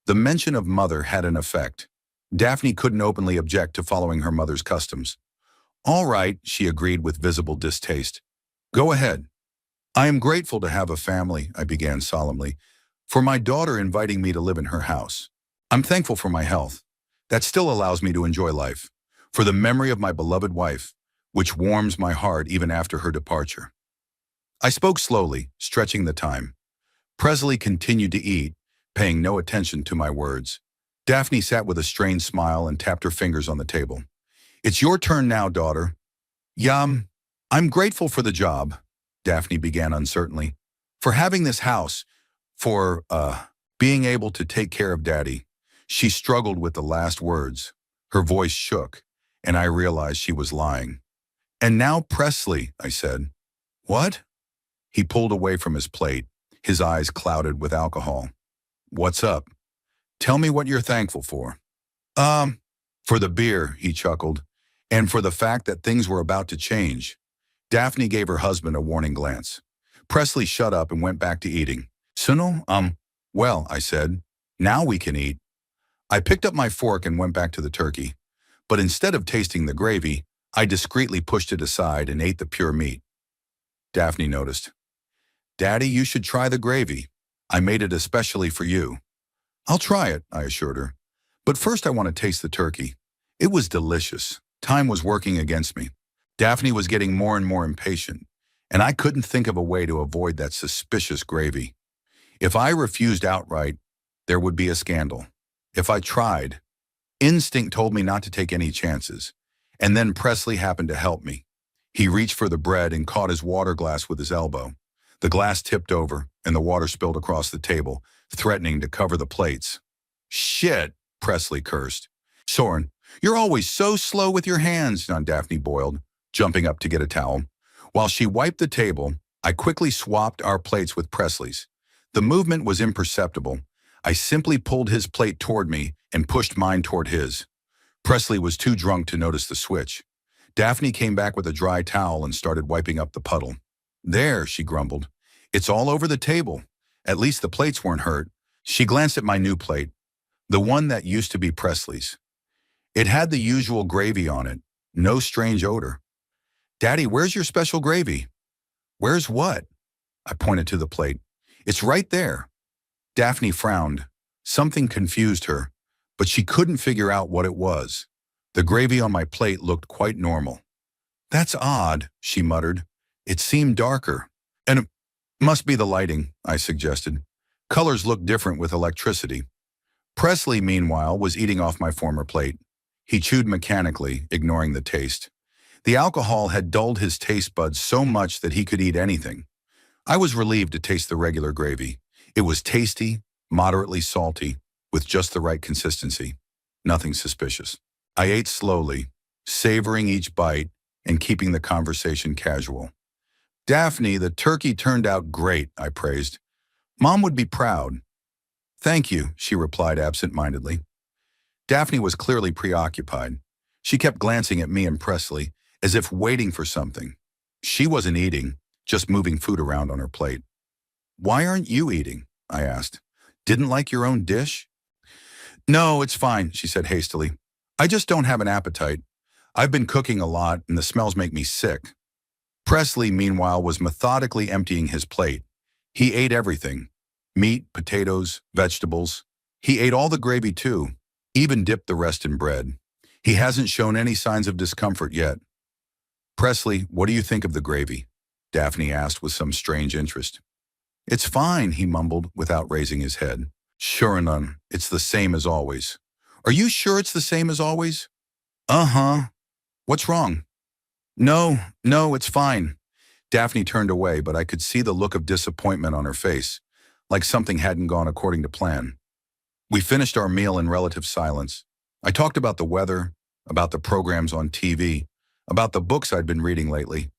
The mention of mother had an effect. Daphne couldn't openly object to following her mother's customs. All right, she agreed with visible distaste. Go ahead. I am grateful to have a family, I began solemnly, for my daughter inviting me to live in her house. I'm thankful for my health. That still allows me to enjoy life. For the memory of my beloved wife, which warms my heart even after her departure. I spoke slowly, stretching the time. Presley continued to eat, paying no attention to my words. Daphne sat with a strained smile and tapped her fingers on the table. It's your turn now, daughter. Yum. I'm grateful for the job, Daphne began uncertainly. For having this house, for, being able to take care of Daddy. She struggled with the last words. Her voice shook, and I realized she was lying. And now Presley, I said. What? He pulled away from his plate, his eyes clouded with alcohol. What's up? Tell me what you're thankful for. For the beer, he chuckled, and for the fact that things were about to change. Daphne gave her husband a warning glance. Presley shut up and went back to eating. Sunil, well, I said, now we can eat. I picked up my fork and went back to the turkey. But instead of tasting the gravy, I discreetly pushed it aside and ate the pure meat. Daphne noticed. Daddy, you should try the gravy. I made it especially for you. I'll try it, I assured her. But first I want to taste the turkey. It was delicious. Time was working against me. Daphne was getting more and more impatient, and I couldn't think of a way to avoid that suspicious gravy. If I refused outright, there would be a scandal. If I tried, instinct told me not to take any chances. And then Presley happened to help me. He reached for the bread and caught his water glass with his elbow. The glass tipped over, and the water spilled across the table, threatening to cover the plates. Shit, Presley cursed. Soren, you're always so slow with your hands, Daphne boiled, jumping up to get a towel. While she wiped the table, I quickly swapped our plates with Presley's. The movement was imperceptible. I simply pulled his plate toward me and pushed mine toward his. Presley was too drunk to notice the switch. Daphne came back with a dry towel and started wiping up the puddle. There, she grumbled. It's all over the table. At least the plates weren't hurt. She glanced at my new plate, the one that used to be Presley's. It had the usual gravy on it, no strange odor. Daddy, where's your special gravy? Where's what? I pointed to the plate. It's right there. Daphne frowned. Something confused her, but she couldn't figure out what it was. The gravy on my plate looked quite normal. That's odd, she muttered. It seemed darker. And it must be the lighting, I suggested. Colors look different with electricity. Presley, meanwhile, was eating off my former plate. He chewed mechanically, ignoring the taste. The alcohol had dulled his taste buds so much that he could eat anything. I was relieved to taste the regular gravy. It was tasty, moderately salty, with just the right consistency. Nothing suspicious. I ate slowly, savoring each bite and keeping the conversation casual. Daphne, the turkey turned out great, I praised. Mom would be proud. Thank you, she replied absent-mindedly. Daphne was clearly preoccupied. She kept glancing at me and Presley, as if waiting for something. She wasn't eating, just moving food around on her plate. Why aren't you eating? I asked. Didn't like your own dish? No, it's fine, she said hastily. I just don't have an appetite. I've been cooking a lot and the smells make me sick. Presley, meanwhile, was methodically emptying his plate. He ate everything. Meat, potatoes, vegetables. He ate all the gravy too, even dipped the rest in bread. He hasn't shown any signs of discomfort yet. Presley, what do you think of the gravy? Daphne asked with some strange interest. It's fine, he mumbled without raising his head. Sure enough, it's the same as always. Are you sure it's the same as always? Uh-huh. What's wrong? No, no, it's fine. Daphne turned away, but I could see the look of disappointment on her face, like something hadn't gone according to plan. We finished our meal in relative silence. I talked about the weather, about the programs on TV, about the books I'd been reading lately.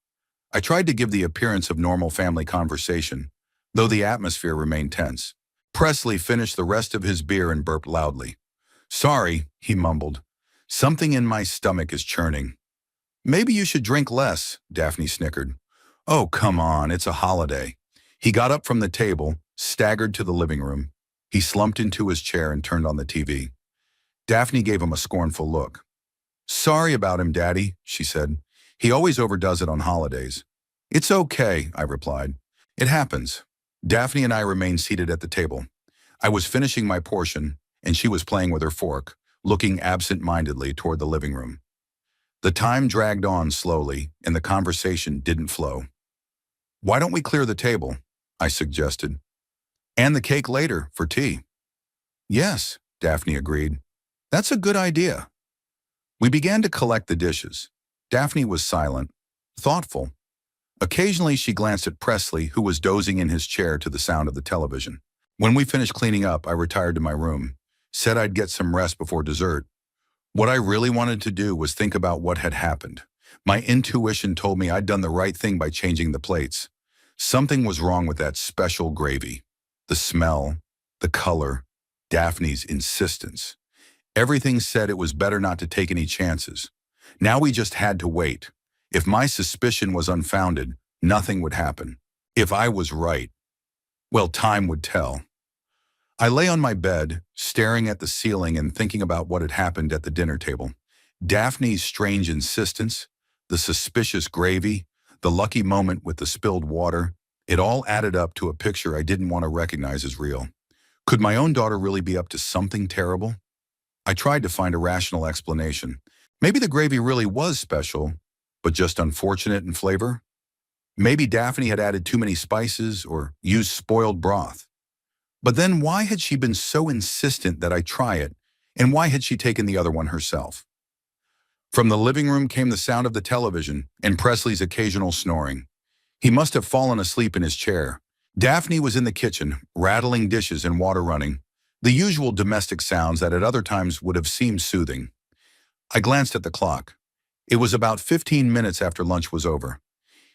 I tried to give the appearance of normal family conversation, though the atmosphere remained tense. Presley finished the rest of his beer and burped loudly. Sorry, he mumbled. Something in my stomach is churning. Maybe you should drink less, Daphne snickered. Oh, come on, it's a holiday. He got up from the table, staggered to the living room. He slumped into his chair and turned on the TV. Daphne gave him a scornful look. Sorry about him, Daddy, she said. He always overdoes it on holidays. It's okay, I replied. It happens. Daphne and I remained seated at the table. I was finishing my portion, and she was playing with her fork, looking absent-mindedly toward the living room. The time dragged on slowly, and the conversation didn't flow. Why don't we clear the table? I suggested. And the cake later, for tea. Yes, Daphne agreed. That's a good idea. We began to collect the dishes. Daphne was silent, thoughtful. Occasionally she glanced at Presley, who was dozing in his chair to the sound of the television. When we finished cleaning up, I retired to my room, said I'd get some rest before dessert. What I really wanted to do was think about what had happened. My intuition told me I'd done the right thing by changing the plates. Something was wrong with that special gravy. The smell, the color, Daphne's insistence. Everything said it was better not to take any chances. Now we just had to wait. If my suspicion was unfounded, nothing would happen. If I was right, well, time would tell. I lay on my bed, staring at the ceiling and thinking about what had happened at the dinner table. Daphne's strange insistence, the suspicious gravy, the lucky moment with the spilled water, it all added up to a picture I didn't want to recognize as real. Could my own daughter really be up to something terrible? I tried to find a rational explanation. Maybe the gravy really was special, but just unfortunate in flavor. Maybe Daphne had added too many spices or used spoiled broth. But then why had she been so insistent that I try it, and why had she taken the other one herself? From the living room came the sound of the television and Presley's occasional snoring. He must have fallen asleep in his chair. Daphne was in the kitchen, rattling dishes and water running, the usual domestic sounds that at other times would have seemed soothing. I glanced at the clock. It was about 15 minutes after lunch was over.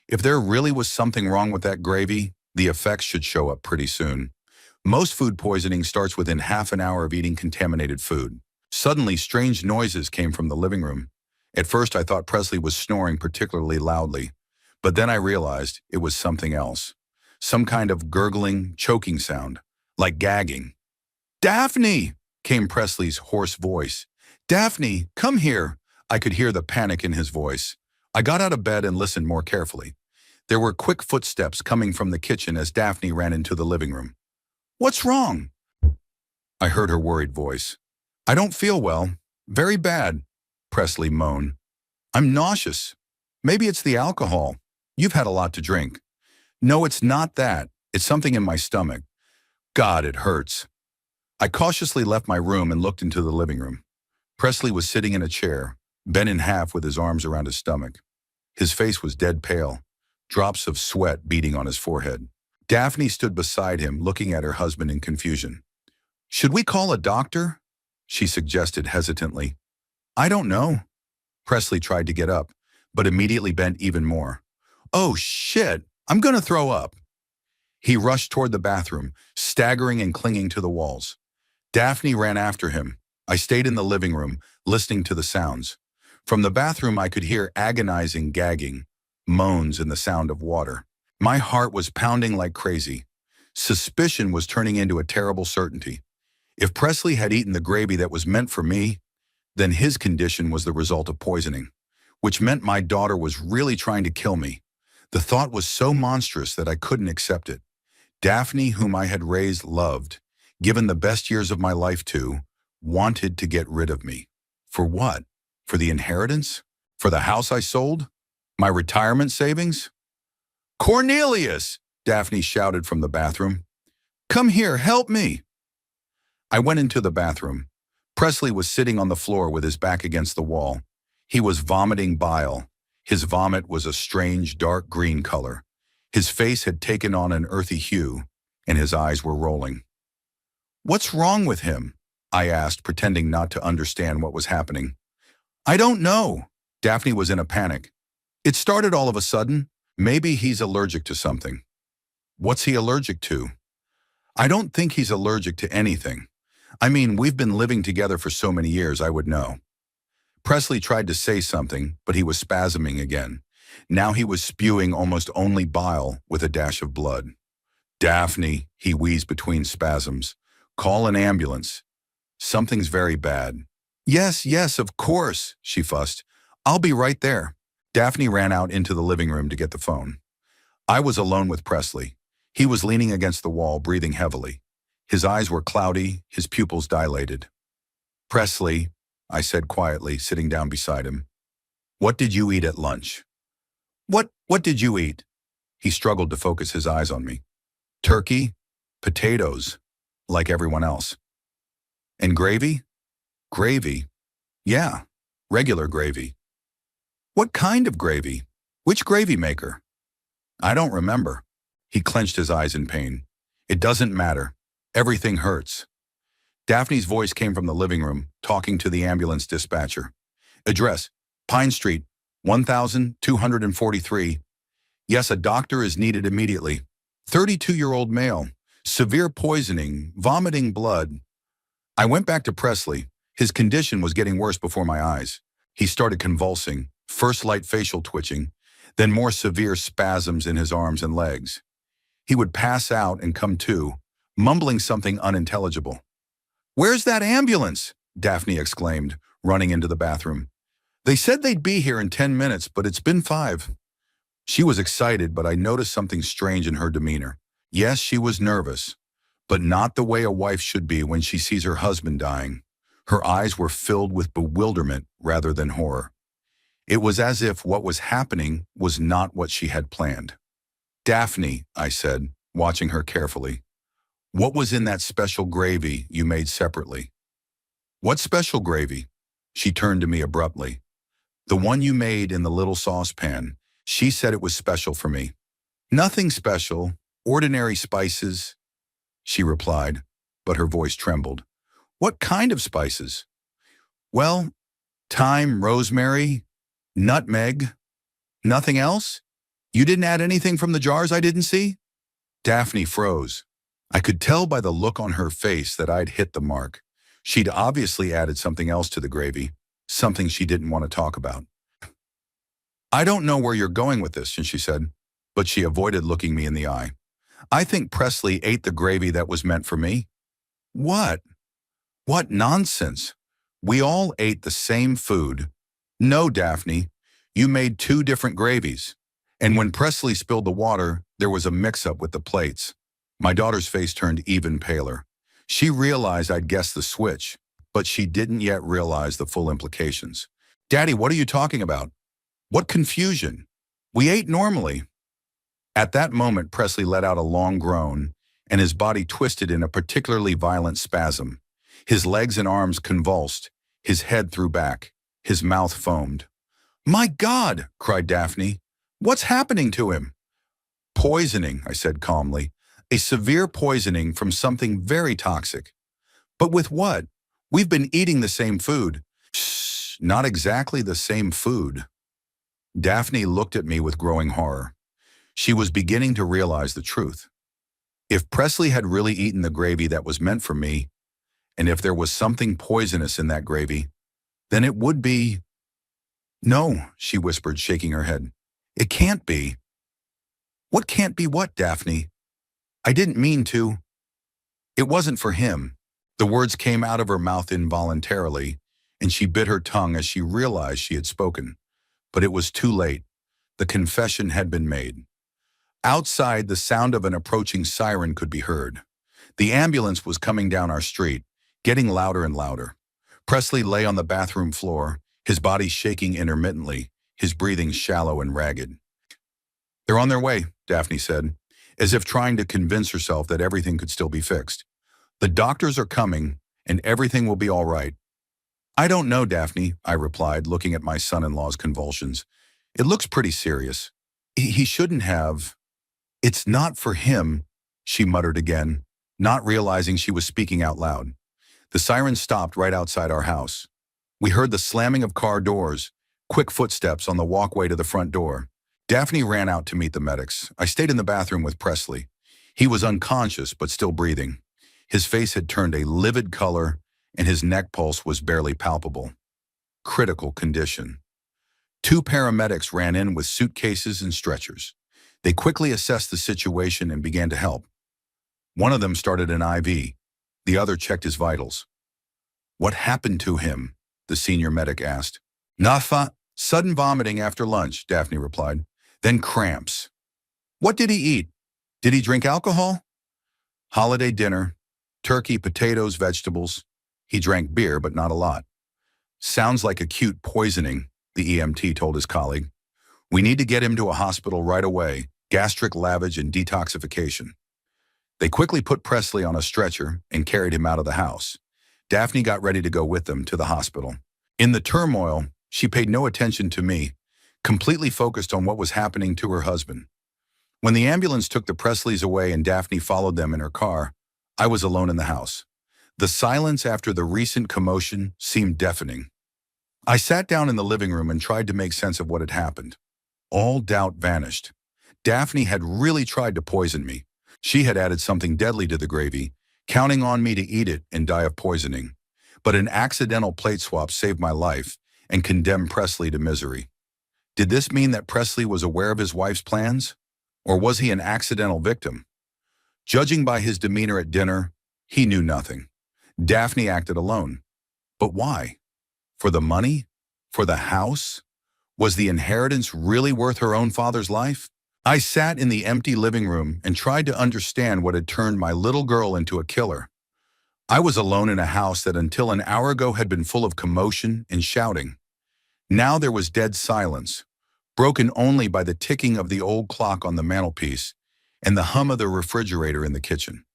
If there really was something wrong with that gravy, the effects should show up pretty soon. Most food poisoning starts within half an hour of eating contaminated food. Suddenly, strange noises came from the living room. At first, I thought Presley was snoring particularly loudly, but then I realized it was something else. Some kind of gurgling, choking sound, like gagging. Daphne! Came Presley's hoarse voice. Daphne, come here! I could hear the panic in his voice. I got out of bed and listened more carefully. There were quick footsteps coming from the kitchen as Daphne ran into the living room. What's wrong? I heard her worried voice. I don't feel well. Very bad, Presley moaned. I'm nauseous. Maybe it's the alcohol. You've had a lot to drink. No, it's not that. It's something in my stomach. God, it hurts. I cautiously left my room and looked into the living room. Presley was sitting in a chair, bent in half with his arms around his stomach. His face was dead pale, drops of sweat beading on his forehead. Daphne stood beside him, looking at her husband in confusion. Should we call a doctor? She suggested hesitantly. I don't know. Presley tried to get up, but immediately bent even more. Oh, shit, I'm gonna throw up. He rushed toward the bathroom, staggering and clinging to the walls. Daphne ran after him. I stayed in the living room, listening to the sounds. From the bathroom, I could hear agonizing gagging, moans, and the sound of water. My heart was pounding like crazy. Suspicion was turning into a terrible certainty. If Presley had eaten the gravy that was meant for me, then his condition was the result of poisoning, which meant my daughter was really trying to kill me. The thought was so monstrous that I couldn't accept it. Daphne, whom I had raised, loved, given the best years of my life to, wanted to get rid of me. For what? For the inheritance? For the house I sold? My retirement savings? Cornelius! Daphne shouted from the bathroom. Come here, help me! I went into the bathroom. Presley was sitting on the floor with his back against the wall. He was vomiting bile. His vomit was a strange dark green color. His face had taken on an earthy hue, and his eyes were rolling. "What's wrong with him?" I asked, pretending not to understand what was happening. "I don't know." Daphne was in a panic. "It started all of a sudden. Maybe he's allergic to something." "What's he allergic to?" "I don't think he's allergic to anything. I mean, we've been living together for so many years, I would know." Presley tried to say something, but he was spasming again. Now he was spewing almost only bile with a dash of blood. "Daphne," he wheezed between spasms. "Call an ambulance. Something's very bad." "Yes, yes, of course," she fussed. "I'll be right there." Daphne ran out into the living room to get the phone. I was alone with Presley. He was leaning against the wall, breathing heavily. His eyes were cloudy, his pupils dilated. "Presley," I said quietly, sitting down beside him. "What did you eat at lunch?" What did you eat?" He struggled to focus his eyes on me. "Turkey, potatoes, like everyone else." "And gravy?" "Gravy? Yeah, regular gravy." "What kind of gravy? Which gravy maker?" "I don't remember." He clenched his eyes in pain. "It doesn't matter. Everything hurts." Daphne's voice came from the living room, talking to the ambulance dispatcher. "Address, Pine Street, 1243. Yes, a doctor is needed immediately. 32-year-old male, severe poisoning, vomiting blood." I went back to Presley. His condition was getting worse before my eyes. He started convulsing, first light facial twitching, then more severe spasms in his arms and legs. He would pass out and come to, mumbling something unintelligible. "Where's that ambulance?" Daphne exclaimed, running into the bathroom. "They said they'd be here in 10 minutes, but it's been 5. She was excited, but I noticed something strange in her demeanor. Yes, she was nervous, but not the way a wife should be when she sees her husband dying. Her eyes were filled with bewilderment rather than horror. It was as if what was happening was not what she had planned. "Daphne," I said, watching her carefully, "what was in that special gravy you made separately?" "What special gravy?" She turned to me abruptly. "The one you made in the little saucepan. She said it was special for me." "Nothing special, ordinary spices," she replied, but her voice trembled. "What kind of spices?" "Well, thyme, rosemary, nutmeg. Nothing else? You didn't add anything from the jars I didn't see?" Daphne froze. I could tell by the look on her face that I'd hit the mark. She'd obviously added something else to the gravy, something she didn't want to talk about. "I don't know where you're going with this," she said, but she avoided looking me in the eye. "I think Presley ate the gravy that was meant for me." "What? What nonsense. We all ate the same food." "No, Daphne, you made 2 different gravies. And when Presley spilled the water, there was a mix-up with the plates." My daughter's face turned even paler. She realized I'd guessed the switch, but she didn't yet realize the full implications. "Daddy, what are you talking about? What confusion? We ate normally." At that moment, Presley let out a long groan, and his body twisted in a particularly violent spasm. His legs and arms convulsed, his head threw back, his mouth foamed. "My God!" cried Daphne. "What's happening to him?" "Poisoning," I said calmly. "A severe poisoning from something very toxic." "But with what? We've been eating the same food." "Shh, not exactly the same food." Daphne looked at me with growing horror. She was beginning to realize the truth. If Presley had really eaten the gravy that was meant for me, and if there was something poisonous in that gravy, then it would be— "No," she whispered, shaking her head. "It can't be." "What can't be what, Daphne?" "I didn't mean to." "It wasn't for him." The words came out of her mouth involuntarily, and she bit her tongue as she realized she had spoken. But it was too late. The confession had been made. Outside, the sound of an approaching siren could be heard. The ambulance was coming down our street, getting louder and louder. Presley lay on the bathroom floor, his body shaking intermittently, his breathing shallow and ragged. "They're on their way," Daphne said, as if trying to convince herself that everything could still be fixed. "The doctors are coming, and everything will be all right." "I don't know, Daphne," I replied, looking at my son-in-law's convulsions. It looks pretty serious. He shouldn't have. It's not for him, she muttered again, not realizing she was speaking out loud. The siren stopped right outside our house. We heard the slamming of car doors, quick footsteps on the walkway to the front door. Daphne ran out to meet the medics. I stayed in the bathroom with Presley. He was unconscious but still breathing. His face had turned a livid color and his neck pulse was barely palpable. Critical condition. Two paramedics ran in with suitcases and stretchers. They quickly assessed the situation and began to help. One of them started an IV. The other checked his vitals. "What happened to him?" the senior medic asked. Sudden vomiting after lunch," Daphne replied. "Then cramps." "What did he eat? Did he drink alcohol?" "Holiday dinner. Turkey, potatoes, vegetables. He drank beer, but not a lot." "Sounds like acute poisoning," the EMT told his colleague. "We need to get him to a hospital right away, gastric lavage and detoxification." They quickly put Presley on a stretcher and carried him out of the house. Daphne got ready to go with them to the hospital. In the turmoil, she paid no attention to me, completely focused on what was happening to her husband. When the ambulance took the Presleys away and Daphne followed them in her car, I was alone in the house. The silence after the recent commotion seemed deafening. I sat down in the living room and tried to make sense of what had happened. All doubt vanished. Daphne had really tried to poison me. She had added something deadly to the gravy, counting on me to eat it and die of poisoning. But an accidental plate swap saved my life and condemned Presley to misery. Did this mean that Presley was aware of his wife's plans? Or was he an accidental victim? Judging by his demeanor at dinner, he knew nothing. Daphne acted alone. But why? For the money? For the house? Was the inheritance really worth her own father's life? I sat in the empty living room and tried to understand what had turned my little girl into a killer. I was alone in a house that until an hour ago had been full of commotion and shouting. Now there was dead silence, broken only by the ticking of the old clock on the mantelpiece and the hum of the refrigerator in the kitchen.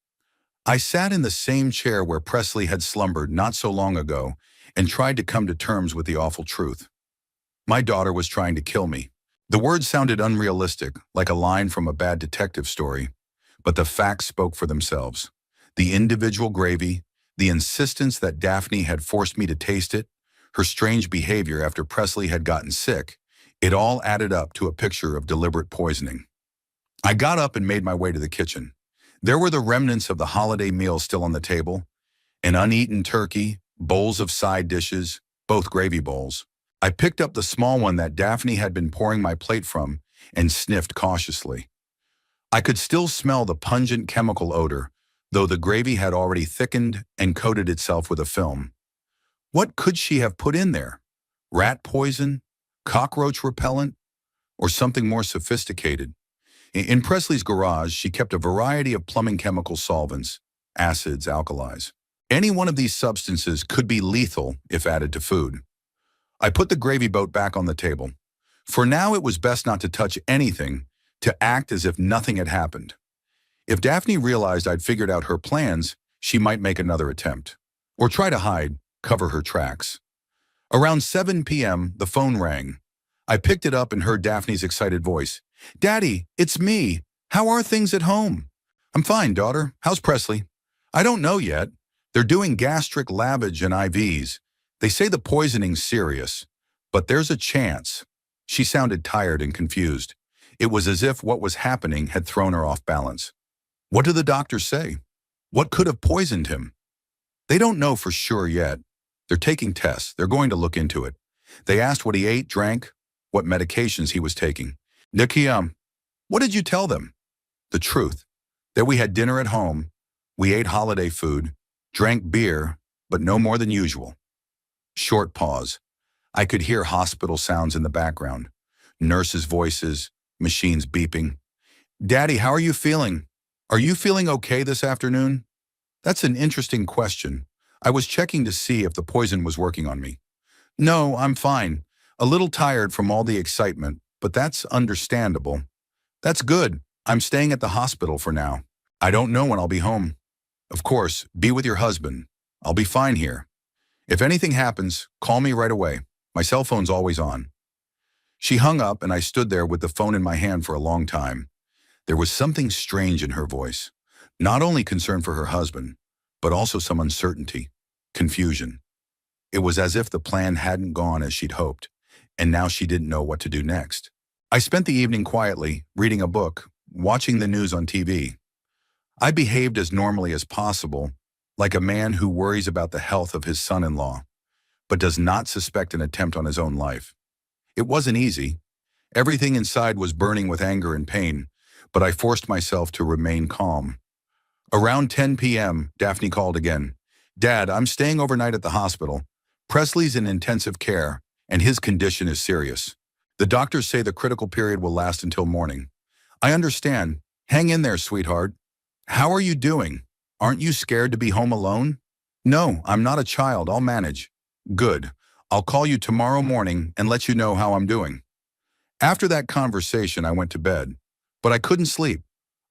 I sat in the same chair where Presley had slumbered not so long ago and tried to come to terms with the awful truth. My daughter was trying to kill me. The words sounded unrealistic, like a line from a bad detective story, but the facts spoke for themselves. The individual gravy, the insistence that Daphne had forced me to taste it, her strange behavior after Presley had gotten sick, it all added up to a picture of deliberate poisoning. I got up and made my way to the kitchen. There were the remnants of the holiday meal still on the table, an uneaten turkey, bowls of side dishes, both gravy bowls. I picked up the small one that Daphne had been pouring my plate from and sniffed cautiously. I could still smell the pungent chemical odor, though the gravy had already thickened and coated itself with a film. What could she have put in there? Rat poison? Cockroach repellent? Or something more sophisticated? In Presley's garage, she kept a variety of plumbing chemical solvents, acids, alkalis. Any one of these substances could be lethal if added to food. I put the gravy boat back on the table. For now, it was best not to touch anything, to act as if nothing had happened. If Daphne realized I'd figured out her plans, she might make another attempt. Or try to hide, cover her tracks. Around 7 p.m., the phone rang. I picked it up and heard Daphne's excited voice. "Daddy, it's me. How are things at home?" "I'm fine, daughter. How's Presley?" "I don't know yet. They're doing gastric lavage and IVs. They say the poisoning's serious, but there's a chance." She sounded tired and confused. It was as if what was happening had thrown her off balance. "What do the doctors say? What could have poisoned him?" "They don't know for sure yet. They're taking tests. They're going to look into it. They asked what he ate, drank, what medications he was taking." "Nikiam, what did you tell them?" "The truth. That we had dinner at home, we ate holiday food, drank beer, but no more than usual." Short pause. I could hear hospital sounds in the background. Nurses' voices, machines beeping. "Daddy, how are you feeling? Are you feeling okay this afternoon?" "That's an interesting question. I was checking to see if the poison was working on me." "No, I'm fine. A little tired from all the excitement, but that's understandable." "That's good. I'm staying at the hospital for now. I don't know when I'll be home." "Of course, be with your husband. I'll be fine here. If anything happens, call me right away. My cell phone's always on." She hung up and I stood there with the phone in my hand for a long time. There was something strange in her voice. Not only concern for her husband, but also some uncertainty, confusion. It was as if the plan hadn't gone as she'd hoped, and now she didn't know what to do next. I spent the evening quietly, reading a book, watching the news on TV. I behaved as normally as possible, like a man who worries about the health of his son-in-law, but does not suspect an attempt on his own life. It wasn't easy. Everything inside was burning with anger and pain, but I forced myself to remain calm. Around 10 p.m., Daphne called again. "Dad, I'm staying overnight at the hospital. Presley's in intensive care, and his condition is serious. The doctors say the critical period will last until morning." "I understand. Hang in there, sweetheart." "How are you doing? Aren't you scared to be home alone?" "No, I'm not a child. I'll manage." "Good. I'll call you tomorrow morning and let you know how I'm doing." After that conversation, I went to bed, but I couldn't sleep.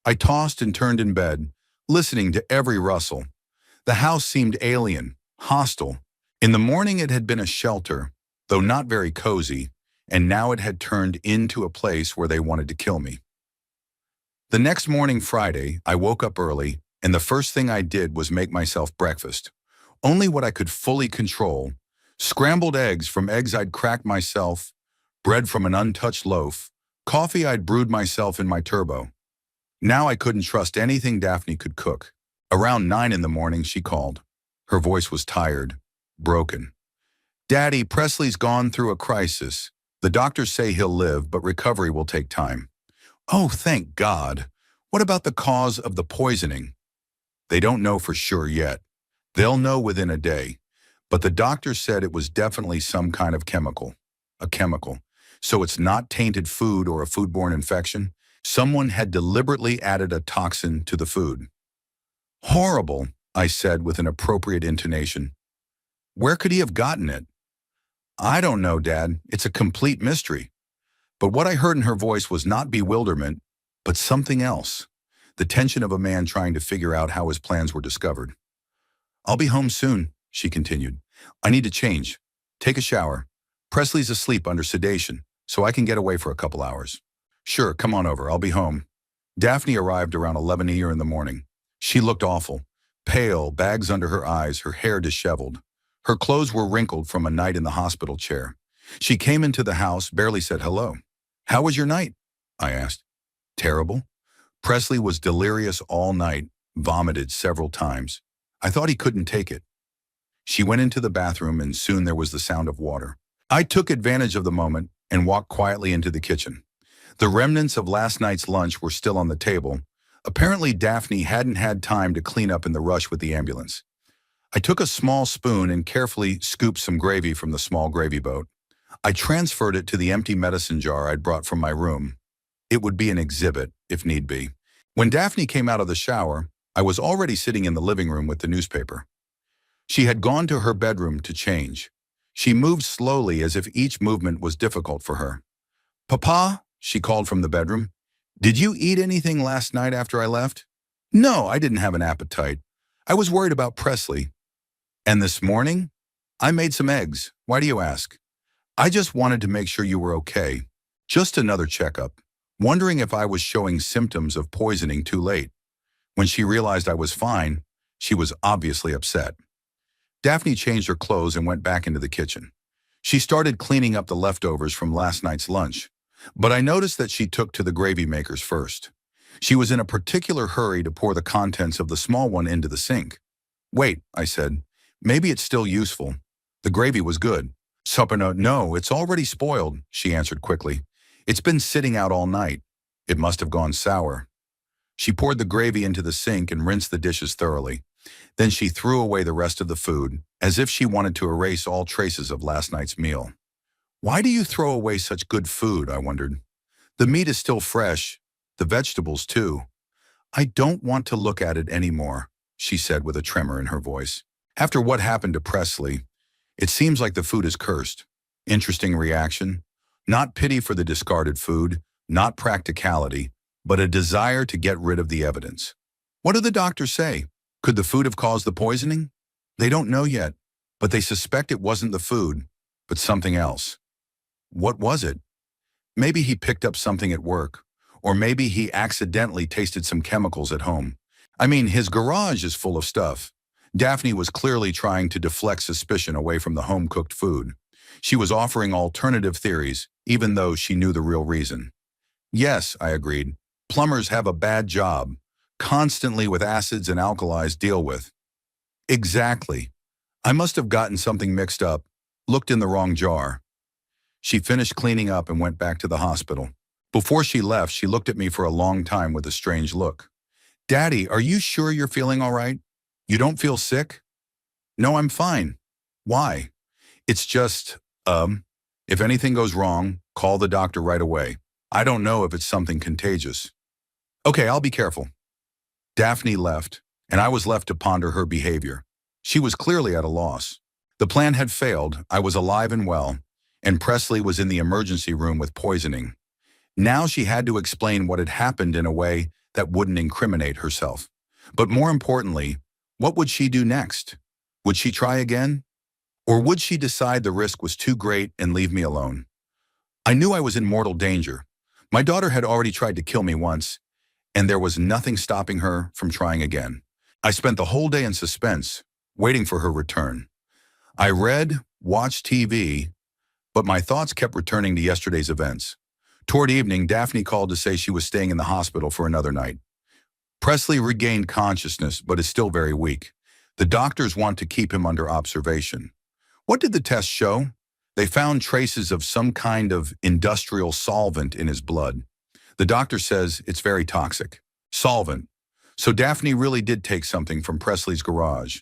I tossed and turned in bed, listening to every rustle. The house seemed alien, hostile. In the morning it had been a shelter, though not very cozy, and now it had turned into a place where they wanted to kill me. The next morning, Friday, I woke up early, and the first thing I did was make myself breakfast. Only what I could fully control: scrambled eggs from eggs I'd cracked myself, bread from an untouched loaf, coffee I'd brewed myself in my turbo. Now I couldn't trust anything Daphne could cook. Around 9 in the morning, she called. Her voice was tired, broken. "Daddy, Presley's gone through a crisis. The doctors say he'll live, but recovery will take time." "Oh, thank God. What about the cause of the poisoning?" "They don't know for sure yet. They'll know within a day. But the doctor said it was definitely some kind of chemical. A chemical. So it's not tainted food or a foodborne infection. Someone had deliberately added a toxin to the food." "Horrible," I said with an appropriate intonation. "Where could he have gotten it?" "I don't know, Dad. It's a complete mystery." But what I heard in her voice was not bewilderment, but something else. The tension of a man trying to figure out how his plans were discovered. "I'll be home soon," she continued. "I need to change. Take a shower. Presley's asleep under sedation, so I can get away for a couple hours." "Sure, come on over. I'll be home." Daphne arrived around 11 a.m. in the morning. She looked awful. Pale, bags under her eyes, her hair disheveled. Her clothes were wrinkled from a night in the hospital chair. She came into the house, barely said hello. "How was your night?" I asked. "Terrible." Presley was delirious all night, vomited several times. I thought he couldn't take it. She went into the bathroom and soon there was the sound of water. I took advantage of the moment and walked quietly into the kitchen. The remnants of last night's lunch were still on the table. Apparently Daphne hadn't had time to clean up in the rush with the ambulance. I took a small spoon and carefully scooped some gravy from the small gravy boat. I transferred it to the empty medicine jar I'd brought from my room. It would be an exhibit, if need be. When Daphne came out of the shower, I was already sitting in the living room with the newspaper. She had gone to her bedroom to change. She moved slowly as if each movement was difficult for her. "Papa," she called from the bedroom, "did you eat anything last night after I left?" "No, I didn't have an appetite. I was worried about Presley." "And this morning?" "I made some eggs. Why do you ask?" "I just wanted to make sure you were okay. Just another checkup. Wondering if I was showing symptoms of poisoning too late." When she realized I was fine, she was obviously upset. Daphne changed her clothes and went back into the kitchen. She started cleaning up the leftovers from last night's lunch, but I noticed that she took to the gravy makers first. She was in a particular hurry to pour the contents of the small one into the sink. "Wait," I said, "maybe it's still useful. The gravy was good." No, it's already spoiled," she answered quickly. "It's been sitting out all night. It must have gone sour." She poured the gravy into the sink and rinsed the dishes thoroughly. Then she threw away the rest of the food, as if she wanted to erase all traces of last night's meal. "Why do you throw away such good food?" I wondered. "The meat is still fresh, the vegetables too." "I don't want to look at it anymore," she said with a tremor in her voice. "After what happened to Presley, it seems like the food is cursed." Interesting reaction. Not pity for the discarded food, not practicality, but a desire to get rid of the evidence. "What do the doctors say? Could the food have caused the poisoning?" "They don't know yet, but they suspect it wasn't the food, but something else." "What was it?" Maybe he picked up something at work, or maybe he accidentally tasted some chemicals at home. I mean, his garage is full of stuff. Daphne was clearly trying to deflect suspicion away from the home-cooked food. She was offering alternative theories, even though she knew the real reason. Yes, I agreed. Plumbers have a bad job, constantly with acids and alkalis deal with. Exactly. I must have gotten something mixed up, looked in the wrong jar. She finished cleaning up and went back to the hospital. Before she left, she looked at me for a long time with a strange look. Daddy, are you sure you're feeling all right? You don't feel sick? No, I'm fine. Why? It's just, if anything goes wrong, call the doctor right away. I don't know if it's something contagious. Okay, I'll be careful. Daphne left, and I was left to ponder her behavior. She was clearly at a loss. The plan had failed, I was alive and well, and Presley was in the emergency room with poisoning. Now she had to explain what had happened in a way that wouldn't incriminate herself. But more importantly, what would she do next? Would she try again? Or would she decide the risk was too great and leave me alone? I knew I was in mortal danger. My daughter had already tried to kill me once, and there was nothing stopping her from trying again. I spent the whole day in suspense, waiting for her return. I read, watched TV, but my thoughts kept returning to yesterday's events. Toward evening, Daphne called to say she was staying in the hospital for another night. Presley regained consciousness, but is still very weak. The doctors want to keep him under observation. What did the test show? They found traces of some kind of industrial solvent in his blood. The doctor says it's very toxic. Solvent. So Daphne really did take something from Presley's garage.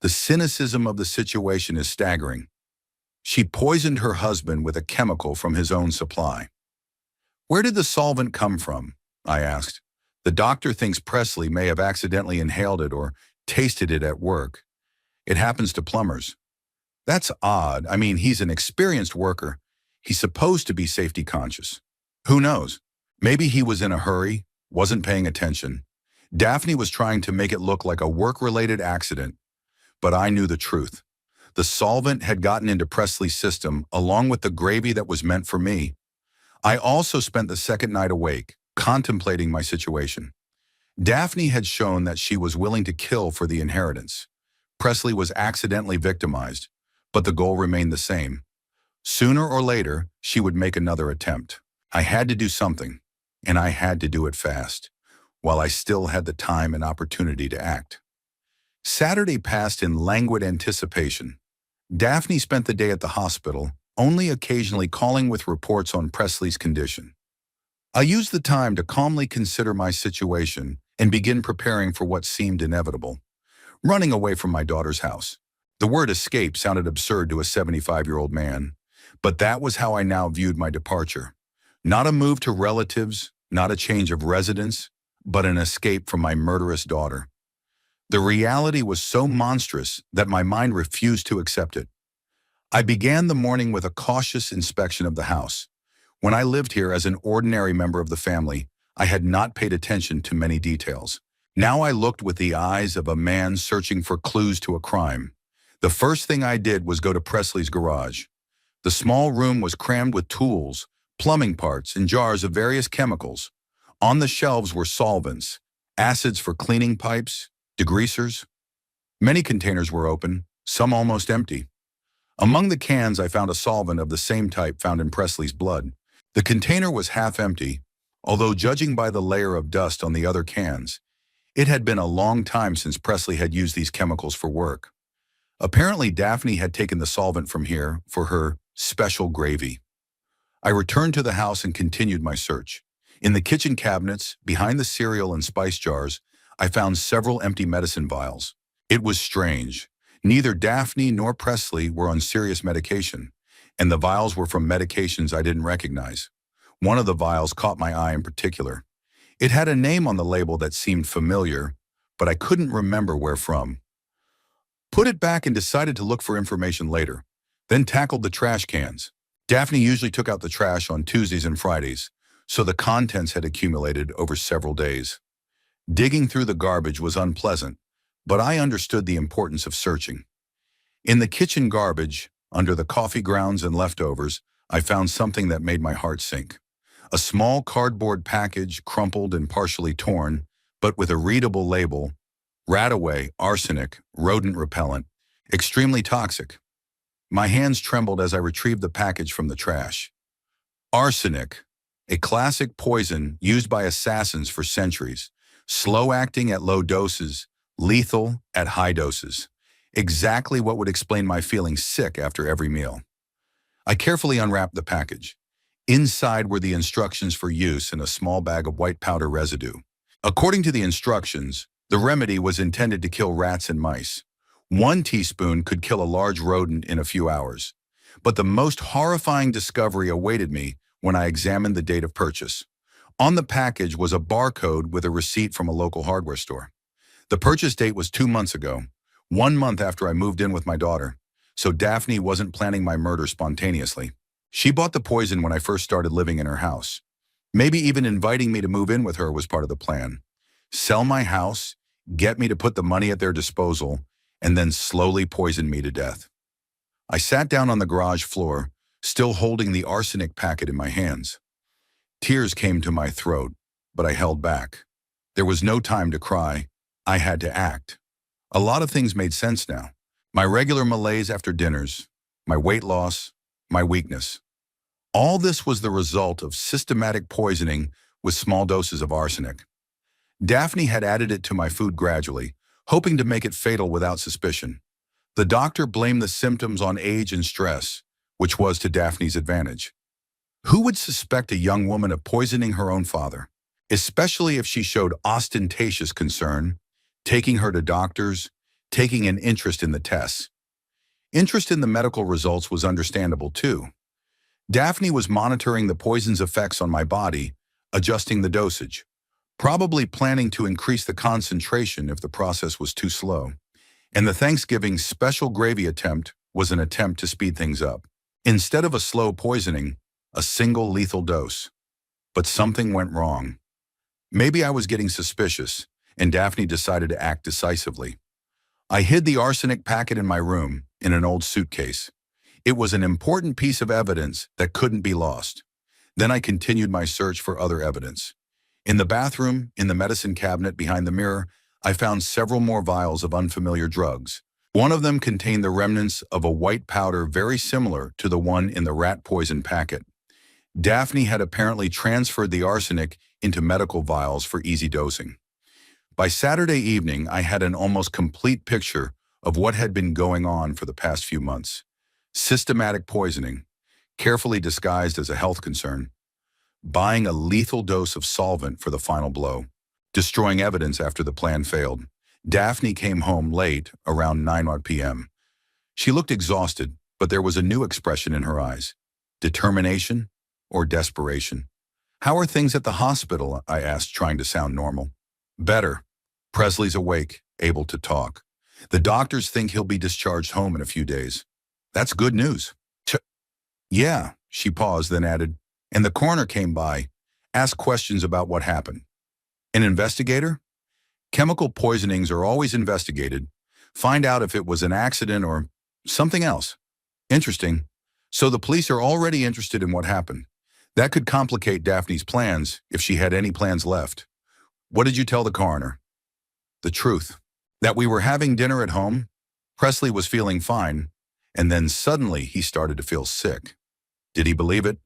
The cynicism of the situation is staggering. She poisoned her husband with a chemical from his own supply. Where did the solvent come from? I asked. The doctor thinks Presley may have accidentally inhaled it or tasted it at work. It happens to plumbers. That's odd. I mean, he's an experienced worker. He's supposed to be safety conscious. Who knows? Maybe he was in a hurry, wasn't paying attention. Daphne was trying to make it look like a work-related accident, but I knew the truth. The solvent had gotten into Presley's system along with the gravy that was meant for me. I also spent the second night awake, contemplating my situation. Daphne had shown that she was willing to kill for the inheritance. Presley was accidentally victimized, but the goal remained the same. Sooner or later, she would make another attempt. I had to do something, and I had to do it fast, while I still had the time and opportunity to act. Saturday passed in languid anticipation. Daphne spent the day at the hospital, only occasionally calling with reports on Presley's condition. I used the time to calmly consider my situation and begin preparing for what seemed inevitable, running away from my daughter's house. The word escape sounded absurd to a 75-year-old man, but that was how I now viewed my departure. Not a move to relatives, not a change of residence, but an escape from my murderous daughter. The reality was so monstrous that my mind refused to accept it. I began the morning with a cautious inspection of the house. When I lived here as an ordinary member of the family, I had not paid attention to many details. Now I looked with the eyes of a man searching for clues to a crime. The first thing I did was go to Presley's garage. The small room was crammed with tools, plumbing parts, and jars of various chemicals. On the shelves were solvents, acids for cleaning pipes, degreasers. Many containers were open, some almost empty. Among the cans, I found a solvent of the same type found in Presley's blood. The container was half empty, although judging by the layer of dust on the other cans, it had been a long time since Presley had used these chemicals for work. Apparently, Daphne had taken the solvent from here for her special gravy. I returned to the house and continued my search. In the kitchen cabinets, behind the cereal and spice jars, I found several empty medicine vials. It was strange. Neither Daphne nor Presley were on serious medication, and the vials were from medications I didn't recognize. One of the vials caught my eye in particular. It had a name on the label that seemed familiar, but I couldn't remember where from. Put it back and decided to look for information later, then tackled the trash cans. Daphne usually took out the trash on Tuesdays and Fridays, so the contents had accumulated over several days. Digging through the garbage was unpleasant, but I understood the importance of searching. In the kitchen garbage, under the coffee grounds and leftovers, I found something that made my heart sink. A small cardboard package, crumpled and partially torn, but with a readable label: Radaway, arsenic, rodent repellent, extremely toxic. My hands trembled as I retrieved the package from the trash. Arsenic, a classic poison used by assassins for centuries, slow-acting at low doses, lethal at high doses. Exactly what would explain my feeling sick after every meal. I carefully unwrapped the package. Inside were the instructions for use in a small bag of white powder residue. According to the instructions, the remedy was intended to kill rats and mice. 1 teaspoon could kill a large rodent in a few hours. But the most horrifying discovery awaited me when I examined the date of purchase. On the package was a barcode with a receipt from a local hardware store. The purchase date was 2 months ago, 1 month after I moved in with my daughter, so Daphne wasn't planning my murder spontaneously. She bought the poison when I first started living in her house. Maybe even inviting me to move in with her was part of the plan. Sell my house, get me to put the money at their disposal, and then slowly poison me to death. I sat down on the garage floor, still holding the arsenic packet in my hands. Tears came to my throat, but I held back. There was no time to cry. I had to act. A lot of things made sense now. My regular malaise after dinners, my weight loss, my weakness. All this was the result of systematic poisoning with small doses of arsenic. Daphne had added it to my food gradually, hoping to make it fatal without suspicion. The doctor blamed the symptoms on age and stress, which was to Daphne's advantage. Who would suspect a young woman of poisoning her own father, especially if she showed ostentatious concern, taking her to doctors, taking an interest in the tests? Interest in the medical results was understandable too. Daphne was monitoring the poison's effects on my body, adjusting the dosage, probably planning to increase the concentration if the process was too slow. And the Thanksgiving special gravy attempt was an attempt to speed things up. Instead of a slow poisoning, a single lethal dose. But something went wrong. Maybe I was getting suspicious, and Daphne decided to act decisively. I hid the arsenic packet in my room, in an old suitcase. It was an important piece of evidence that couldn't be lost. Then I continued my search for other evidence. In the bathroom, in the medicine cabinet behind the mirror, I found several more vials of unfamiliar drugs. One of them contained the remnants of a white powder very similar to the one in the rat poison packet. Daphne had apparently transferred the arsenic into medical vials for easy dosing. By Saturday evening, I had an almost complete picture of what had been going on for the past few months. Systematic poisoning, carefully disguised as a health concern, buying a lethal dose of solvent for the final blow, destroying evidence after the plan failed. Daphne came home late, around 9 p.m. She looked exhausted, but there was a new expression in her eyes. Determination or desperation. "How are things at the hospital?" I asked, trying to sound normal. "Better. Presley's awake, able to talk. The doctors think he'll be discharged home in a few days." "That's good news." "Yeah," she paused, then added, "and the coroner came by, asked questions about what happened." "An investigator?" "Chemical poisonings are always investigated. Find out if it was an accident or something else." "Interesting. So the police are already interested in what happened. That could complicate Daphne's plans, if she had any plans left." "What did you tell the coroner?" "The truth. That we were having dinner at home. Presley was feeling fine, and then suddenly he started to feel sick." "Did he believe it?"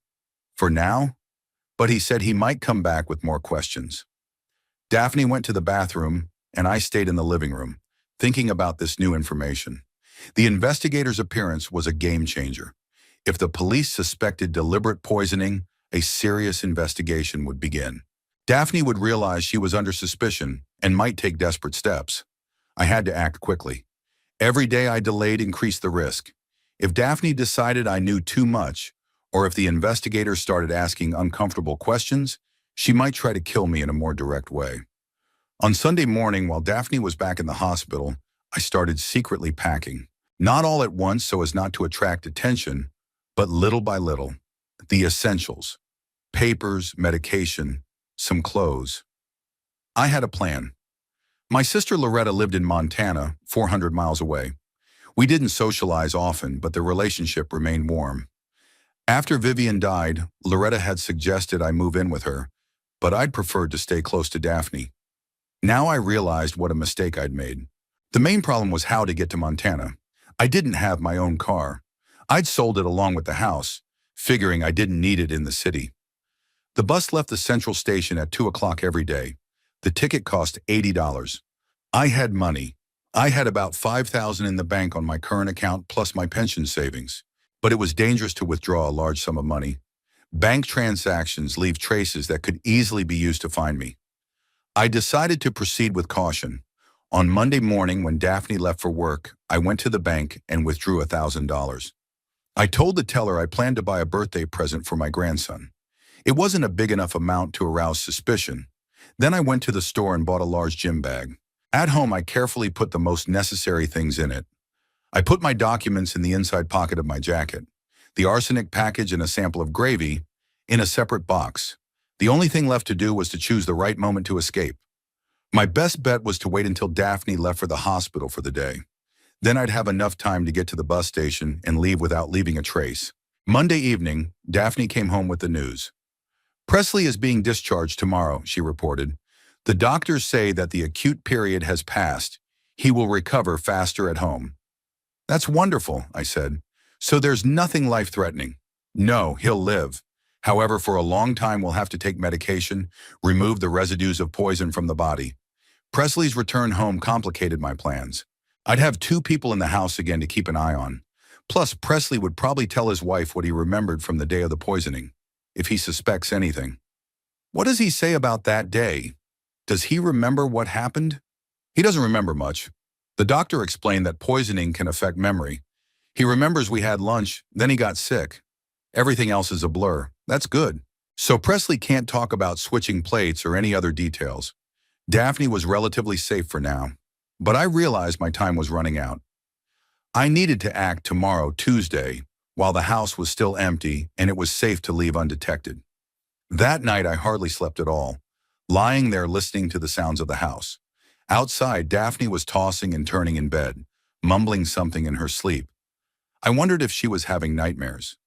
"For now. But he said he might come back with more questions." Daphne went to the bathroom, and I stayed in the living room, thinking about this new information. The investigator's appearance was a game changer. If the police suspected deliberate poisoning, a serious investigation would begin. Daphne would realize she was under suspicion and might take desperate steps. I had to act quickly. Every day I delayed increased the risk. If Daphne decided I knew too much, or if the investigator started asking uncomfortable questions, she might try to kill me in a more direct way. On Sunday morning, while Daphne was back in the hospital, I started secretly packing. Not all at once so as not to attract attention, but little by little. The essentials: papers, medication, some clothes. I had a plan. My sister Loretta lived in Montana, 400 miles away. We didn't socialize often, but the relationship remained warm. After Vivian died, Loretta had suggested I move in with her, but I'd preferred to stay close to Daphne. Now I realized what a mistake I'd made. The main problem was how to get to Montana. I didn't have my own car. I'd sold it along with the house, figuring I didn't need it in the city. The bus left the central station at 2 o'clock every day. The ticket cost $80. I had money. I had about $5,000 in the bank on my current account plus my pension savings. But it was dangerous to withdraw a large sum of money. Bank transactions leave traces that could easily be used to find me. I decided to proceed with caution. On Monday morning, when Daphne left for work, I went to the bank and withdrew $1,000. I told the teller I planned to buy a birthday present for my grandson. It wasn't a big enough amount to arouse suspicion. Then I went to the store and bought a large gym bag. At home, I carefully put the most necessary things in it. I put my documents in the inside pocket of my jacket, the arsenic package and a sample of gravy in a separate box. The only thing left to do was to choose the right moment to escape. My best bet was to wait until Daphne left for the hospital for the day. Then I'd have enough time to get to the bus station and leave without leaving a trace. Monday evening, Daphne came home with the news. Presley is being discharged tomorrow, she reported. The doctors say that the acute period has passed. He will recover faster at home. That's wonderful, I said. So there's nothing life-threatening? No, he'll live. However, for a long time we'll have to take medication, remove the residues of poison from the body. Presley's return home complicated my plans. I'd have 2 people in the house again to keep an eye on. Plus, Presley would probably tell his wife what he remembered from the day of the poisoning, if he suspects anything. What does he say about that day? Does he remember what happened? He doesn't remember much. The doctor explained that poisoning can affect memory. He remembers we had lunch, then he got sick. Everything else is a blur. That's good. So Presley can't talk about switching plates or any other details. Daphne was relatively safe for now, but I realized my time was running out. I needed to act tomorrow, Tuesday, while the house was still empty and it was safe to leave undetected. That night I hardly slept at all, lying there listening to the sounds of the house. Outside, Daphne was tossing and turning in bed, mumbling something in her sleep. I wondered if she was having nightmares.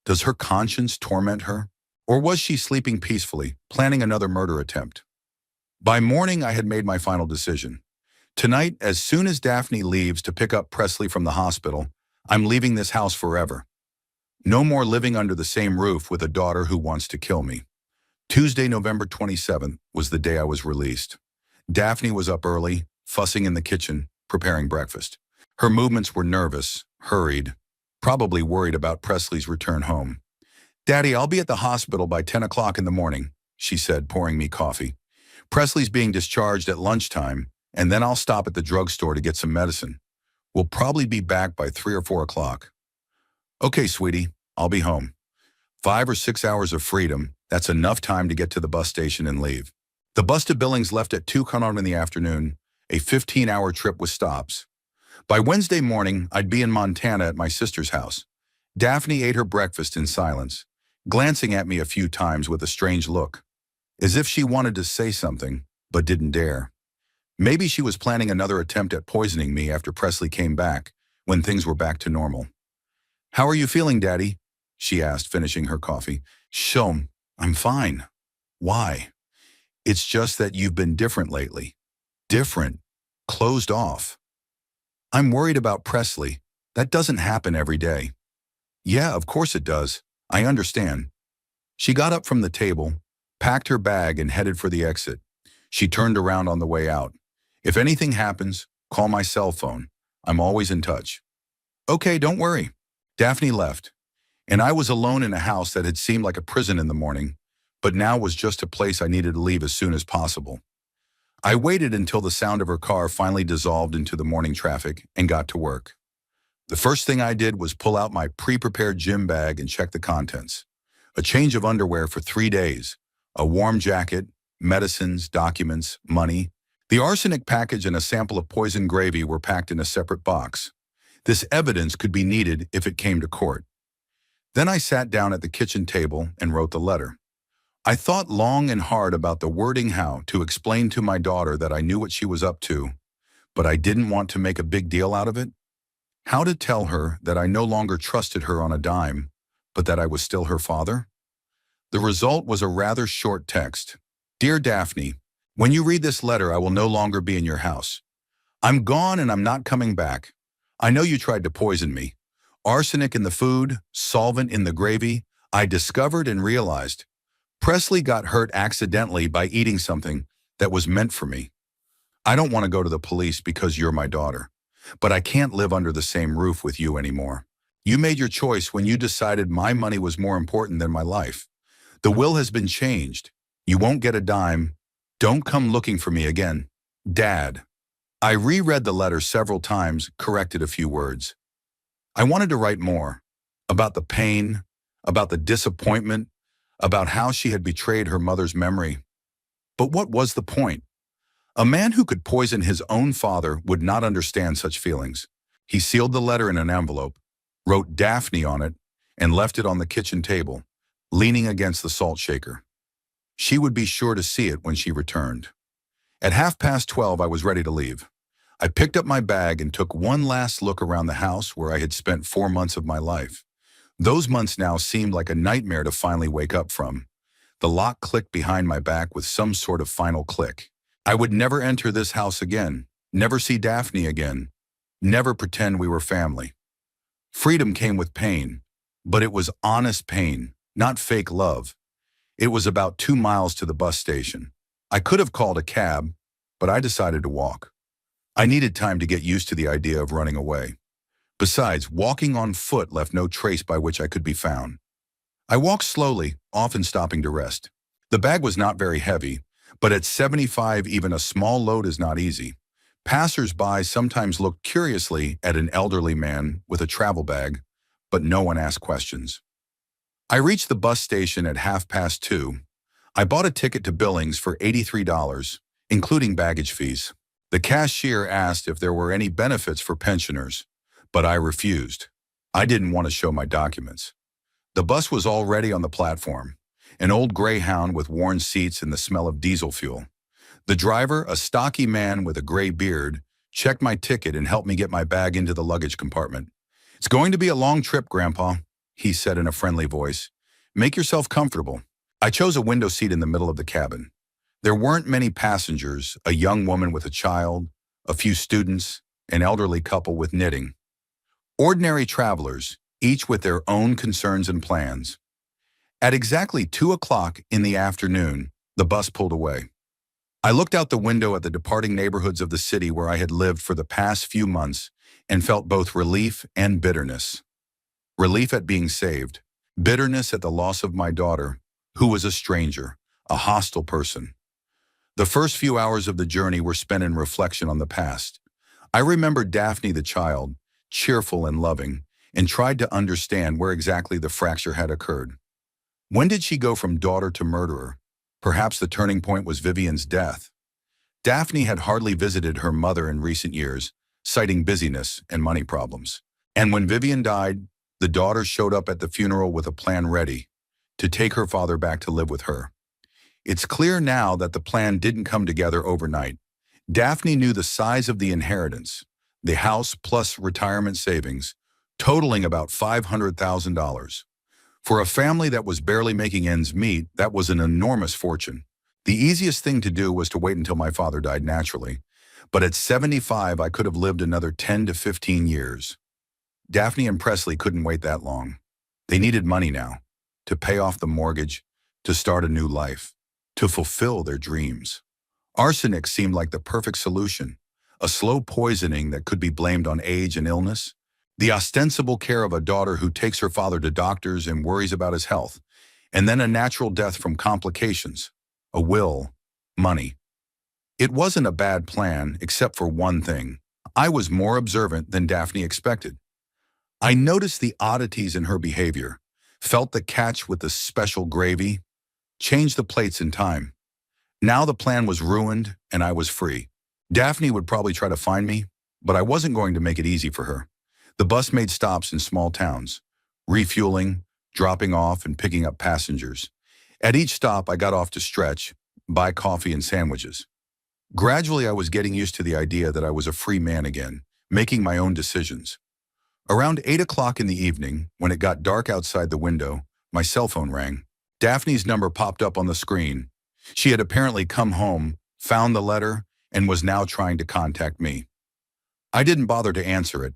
Does her conscience torment her? Or was she sleeping peacefully, planning another murder attempt? By morning, I had made my final decision. Tonight, as soon as Daphne leaves to pick up Presley from the hospital, I'm leaving this house forever. No more living under the same roof with a daughter who wants to kill me. Tuesday, November 27th, was the day I was released. Daphne was up early, fussing in the kitchen, preparing breakfast. Her movements were nervous, hurried, probably worried about Presley's return home. "Daddy, I'll be at the hospital by 10 o'clock in the morning," she said, pouring me coffee. "Presley's being discharged at lunchtime, and then I'll stop at the drugstore to get some medicine. We'll probably be back by 3 or 4 o'clock. "Okay, sweetie, I'll be home." 5 or 6 hours of freedom, that's enough time to get to the bus station and leave. The bus to Billings left at 2:00 in the afternoon, a 15-hour trip with stops. By Wednesday morning, I'd be in Montana at my sister's house. Daphne ate her breakfast in silence, glancing at me a few times with a strange look, as if she wanted to say something, but didn't dare. Maybe she was planning another attempt at poisoning me after Presley came back, when things were back to normal. "How are you feeling, Daddy?" she asked, finishing her coffee. "Shom, I'm fine." "Why?" "It's just that you've been different lately." "Different? Closed off?" "I'm worried about Presley. That doesn't happen every day." "Yeah, of course it does. I understand." She got up from the table, packed her bag, and headed for the exit. She turned around on the way out. "If anything happens, call my cell phone. I'm always in touch." "Okay, don't worry." Daphne left, and I was alone in a house that had seemed like a prison in the morning, but now was just a place I needed to leave as soon as possible. I waited until the sound of her car finally dissolved into the morning traffic and got to work. The first thing I did was pull out my pre-prepared gym bag and check the contents. A change of underwear for 3 days, a warm jacket, medicines, documents, money. The arsenic package and a sample of poison gravy were packed in a separate box. This evidence could be needed if it came to court. Then I sat down at the kitchen table and wrote the letter. I thought long and hard about the wording, how to explain to my daughter that I knew what she was up to, but I didn't want to make a big deal out of it. How to tell her that I no longer trusted her on a dime, but that I was still her father? The result was a rather short text. Dear Daphne, when you read this letter, I will no longer be in your house. I'm gone and I'm not coming back. I know you tried to poison me. Arsenic in the food, solvent in the gravy. I discovered and realized Presley got hurt accidentally by eating something that was meant for me. I don't want to go to the police because you're my daughter, but I can't live under the same roof with you anymore. You made your choice when you decided my money was more important than my life. The will has been changed. You won't get a dime. Don't come looking for me again. Dad. I reread the letter several times, corrected a few words. I wanted to write more about the pain, about the disappointment, about how she had betrayed her mother's memory. But what was the point? A man who could poison his own father would not understand such feelings. He sealed the letter in an envelope, wrote Daphne on it, and left it on the kitchen table, leaning against the salt shaker. She would be sure to see it when she returned. At 12:30, I was ready to leave. I picked up my bag and took one last look around the house where I had spent 4 months of my life. Those months now seemed like a nightmare to finally wake up from. The lock clicked behind my back with some sort of final click. I would never enter this house again, never see Daphne again, never pretend we were family. Freedom came with pain, but it was honest pain, not fake love. It was about 2 miles to the bus station. I could have called a cab, but I decided to walk. I needed time to get used to the idea of running away. Besides, walking on foot left no trace by which I could be found. I walked slowly, often stopping to rest. The bag was not very heavy, but at 75, even a small load is not easy. Passers-by sometimes looked curiously at an elderly man with a travel bag, but no one asked questions. I reached the bus station at 2:30. I bought a ticket to Billings for $83, including baggage fees. The cashier asked if there were any benefits for pensioners, but I refused. I didn't want to show my documents. The bus was already on the platform, an old Greyhound with worn seats and the smell of diesel fuel. The driver, a stocky man with a gray beard, checked my ticket and helped me get my bag into the luggage compartment. It's going to be a long trip, Grandpa, he said in a friendly voice. Make yourself comfortable. I chose a window seat in the middle of the cabin. There weren't many passengers, a young woman with a child, a few students, an elderly couple with knitting. Ordinary travelers, each with their own concerns and plans. At exactly 2 o'clock in the afternoon, the bus pulled away. I looked out the window at the departing neighborhoods of the city where I had lived for the past few months and felt both relief and bitterness. Relief at being saved, bitterness at the loss of my daughter, who was a stranger, a hostile person. The first few hours of the journey were spent in reflection on the past. I remembered Daphne the child, cheerful and loving, and tried to understand where exactly the fracture had occurred. When did she go from daughter to murderer? Perhaps the turning point was Vivian's death. Daphne had hardly visited her mother in recent years, citing busyness and money problems. And when Vivian died, the daughter showed up at the funeral with a plan ready to take her father back to live with her. It's clear now that the plan didn't come together overnight. Daphne knew the size of the inheritance, the house plus retirement savings, totaling about $500,000. For a family that was barely making ends meet, that was an enormous fortune. The easiest thing to do was to wait until my father died naturally. But at 75, I could have lived another 10 to 15 years. Daphne and Presley couldn't wait that long. They needed money now, to pay off the mortgage, to start a new life, to fulfill their dreams. Arsenic seemed like the perfect solution, a slow poisoning that could be blamed on age and illness, the ostensible care of a daughter who takes her father to doctors and worries about his health, and then a natural death from complications, a will, money. It wasn't a bad plan, except for one thing. I was more observant than Daphne expected. I noticed the oddities in her behavior, felt the catch with the special gravy, changed the plates in time. Now the plan was ruined and I was free. Daphne would probably try to find me, but I wasn't going to make it easy for her. The bus made stops in small towns, refueling, dropping off, and picking up passengers. At each stop, I got off to stretch, buy coffee and sandwiches. Gradually, I was getting used to the idea that I was a free man again, making my own decisions. Around 8 o'clock in the evening, when it got dark outside the window, my cell phone rang. Daphne's number popped up on the screen. She had apparently come home, found the letter, and was now trying to contact me. I didn't bother to answer it.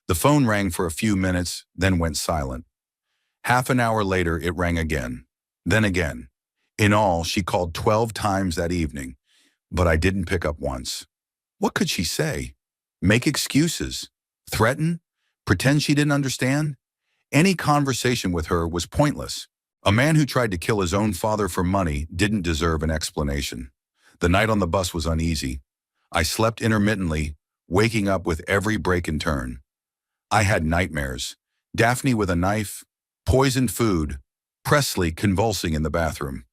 The phone rang for a few minutes, then went silent. Half an hour later, it rang again. Then again. In all, she called 12 times that evening, but I didn't pick up once. What could she say? Make excuses? Threaten? Pretend she didn't understand? Any conversation with her was pointless. A man who tried to kill his own father for money didn't deserve an explanation. The night on the bus was uneasy. I slept intermittently, waking up with every break and turn. I had nightmares. Daphne with a knife, poisoned food, Presley convulsing in the bathroom.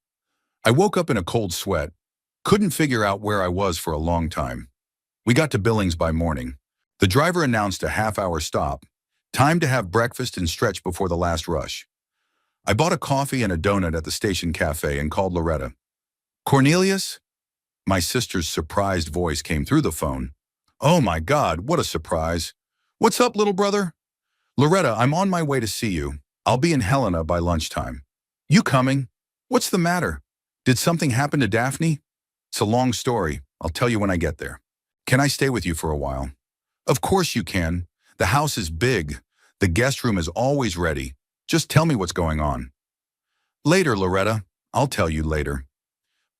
I woke up in a cold sweat, couldn't figure out where I was for a long time. We got to Billings by morning. The driver announced a half-hour stop, time to have breakfast and stretch before the last rush. I bought a coffee and a donut at the station cafe and called Loretta. Cornelius? My sister's surprised voice came through the phone. Oh my God, what a surprise. What's up, little brother? Loretta, I'm on my way to see you. I'll be in Helena by lunchtime. You coming? What's the matter? Did something happen to Daphne? It's a long story. I'll tell you when I get there. Can I stay with you for a while? Of course you can. The house is big. The guest room is always ready. Just tell me what's going on. Later, Loretta. I'll tell you later.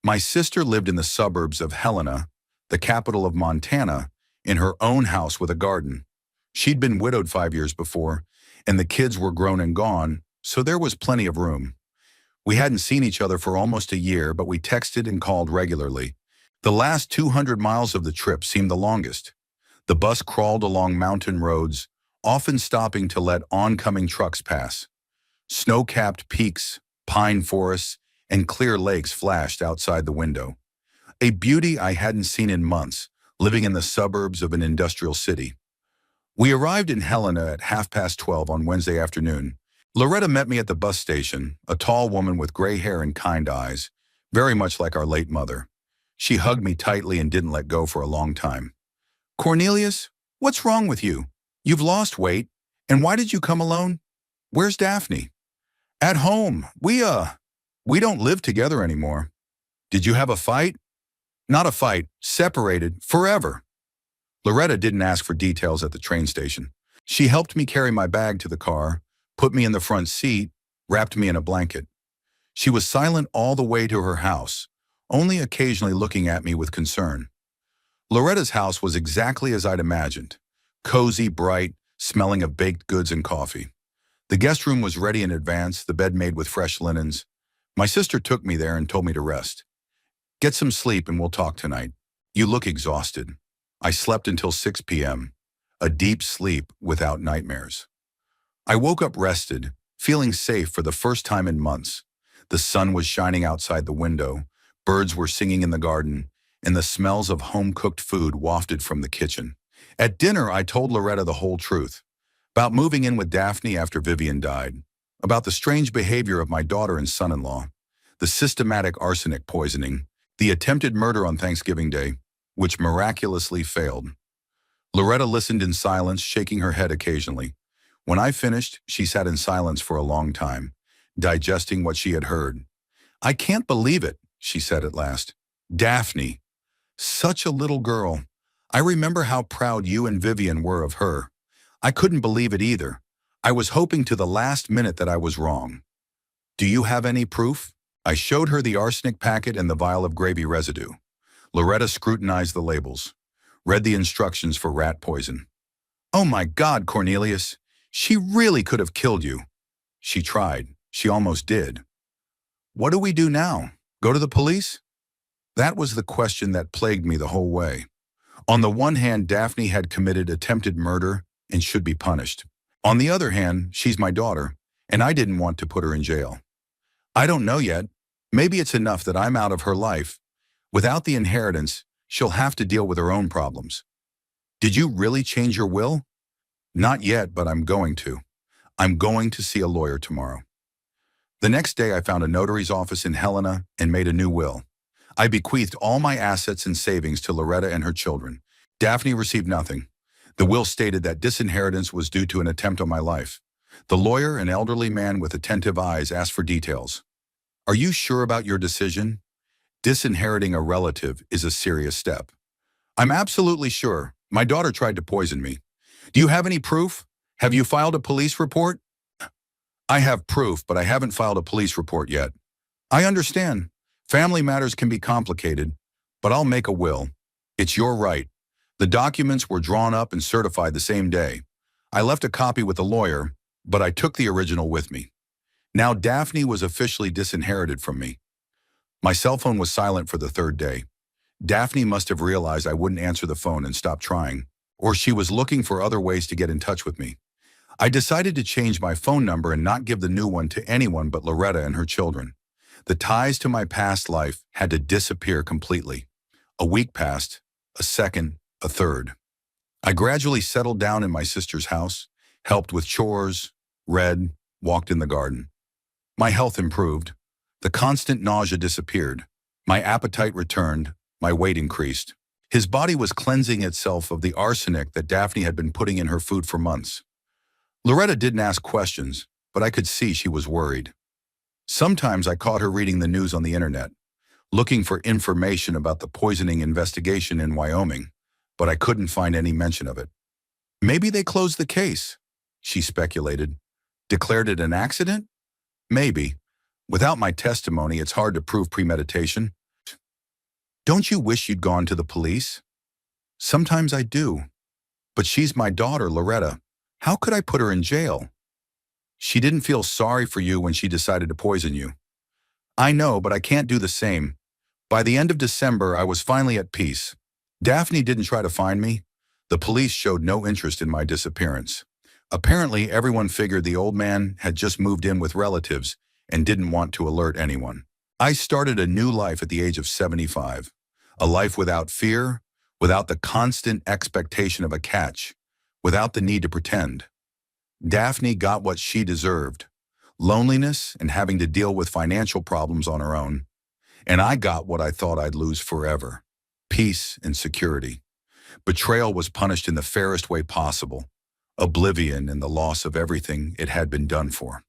My sister lived in the suburbs of Helena, the capital of Montana, in her own house with a garden. She'd been widowed 5 years before, and the kids were grown and gone, so there was plenty of room. We hadn't seen each other for almost a year, but we texted and called regularly. The last 200 miles of the trip seemed the longest. The bus crawled along mountain roads, often stopping to let oncoming trucks pass. Snow-capped peaks, pine forests, and clear lakes flashed outside the window. A beauty I hadn't seen in months, living in the suburbs of an industrial city. We arrived in Helena at 12:30 on Wednesday afternoon. Loretta met me at the bus station, a tall woman with gray hair and kind eyes, very much like our late mother. She hugged me tightly and didn't let go for a long time. Cornelius, what's wrong with you? You've lost weight. And why did you come alone? Where's Daphne? At home. We don't live together anymore. Did you have a fight? Not a fight. Separated. Forever. Loretta didn't ask for details at the train station. She helped me carry my bag to the car, put me in the front seat, wrapped me in a blanket. She was silent all the way to her house, only occasionally looking at me with concern. Loretta's house was exactly as I'd imagined. Cozy, bright, smelling of baked goods and coffee. The guest room was ready in advance, the bed made with fresh linens. My sister took me there and told me to rest. Get some sleep and we'll talk tonight. You look exhausted. I slept until 6 p.m., a deep sleep without nightmares. I woke up rested, feeling safe for the first time in months. The sun was shining outside the window, birds were singing in the garden, and the smells of home-cooked food wafted from the kitchen. At dinner, I told Loretta the whole truth. About moving in with Daphne after Vivian died. About the strange behavior of my daughter and son-in-law. The systematic arsenic poisoning. The attempted murder on Thanksgiving Day, which miraculously failed. Loretta listened in silence, shaking her head occasionally. When I finished, she sat in silence for a long time, digesting what she had heard. I can't believe it, she said at last. Daphne. Such a little girl. I remember how proud you and Vivian were of her. I couldn't believe it either. I was hoping to the last minute that I was wrong. Do you have any proof? I showed her the arsenic packet and the vial of gravy residue. Loretta scrutinized the labels, read the instructions for rat poison. Oh my God, Cornelius. She really could have killed you. She tried. She almost did. What do we do now? Go to the police? That was the question that plagued me the whole way. On the one hand, Daphne had committed attempted murder and should be punished. On the other hand, she's my daughter, and I didn't want to put her in jail. I don't know yet. Maybe it's enough that I'm out of her life. Without the inheritance, she'll have to deal with her own problems. Did you really change your will? Not yet, but I'm going to. I'm going to see a lawyer tomorrow. The next day, I found a notary's office in Helena and made a new will. I bequeathed all my assets and savings to Loretta and her children. Daphne received nothing. The will stated that disinheritance was due to an attempt on my life. The lawyer, an elderly man with attentive eyes, asked for details. Are you sure about your decision? Disinheriting a relative is a serious step. I'm absolutely sure. My daughter tried to poison me. Do you have any proof? Have you filed a police report? I have proof, but I haven't filed a police report yet. I understand. Family matters can be complicated, but I'll make a will. It's your right. The documents were drawn up and certified the same day. I left a copy with the lawyer, but I took the original with me. Now Daphne was officially disinherited from me. My cell phone was silent for the third day. Daphne must have realized I wouldn't answer the phone and stopped trying, or she was looking for other ways to get in touch with me. I decided to change my phone number and not give the new one to anyone but Loretta and her children. The ties to my past life had to disappear completely. A week passed, a second, a third. I gradually settled down in my sister's house, helped with chores, read, walked in the garden. My health improved. The constant nausea disappeared. My appetite returned. My weight increased. His body was cleansing itself of the arsenic that Daphne had been putting in her food for months. Loretta didn't ask questions, but I could see she was worried. Sometimes I caught her reading the news on the internet, looking for information about the poisoning investigation in Wyoming, but I couldn't find any mention of it. Maybe they closed the case, she speculated. Declared it an accident? Maybe. Without my testimony, it's hard to prove premeditation. Don't you wish you'd gone to the police? Sometimes I do. But she's my daughter, Loretta. How could I put her in jail? She didn't feel sorry for you when she decided to poison you. I know, but I can't do the same. By the end of December, I was finally at peace. Daphne didn't try to find me. The police showed no interest in my disappearance. Apparently, everyone figured the old man had just moved in with relatives and didn't want to alert anyone. I started a new life at the age of 75. A life without fear, without the constant expectation of a catch, without the need to pretend. Daphne got what she deserved, loneliness and having to deal with financial problems on her own. And I got what I thought I'd lose forever, peace and security. Betrayal was punished in the fairest way possible, oblivion and the loss of everything it had been done for.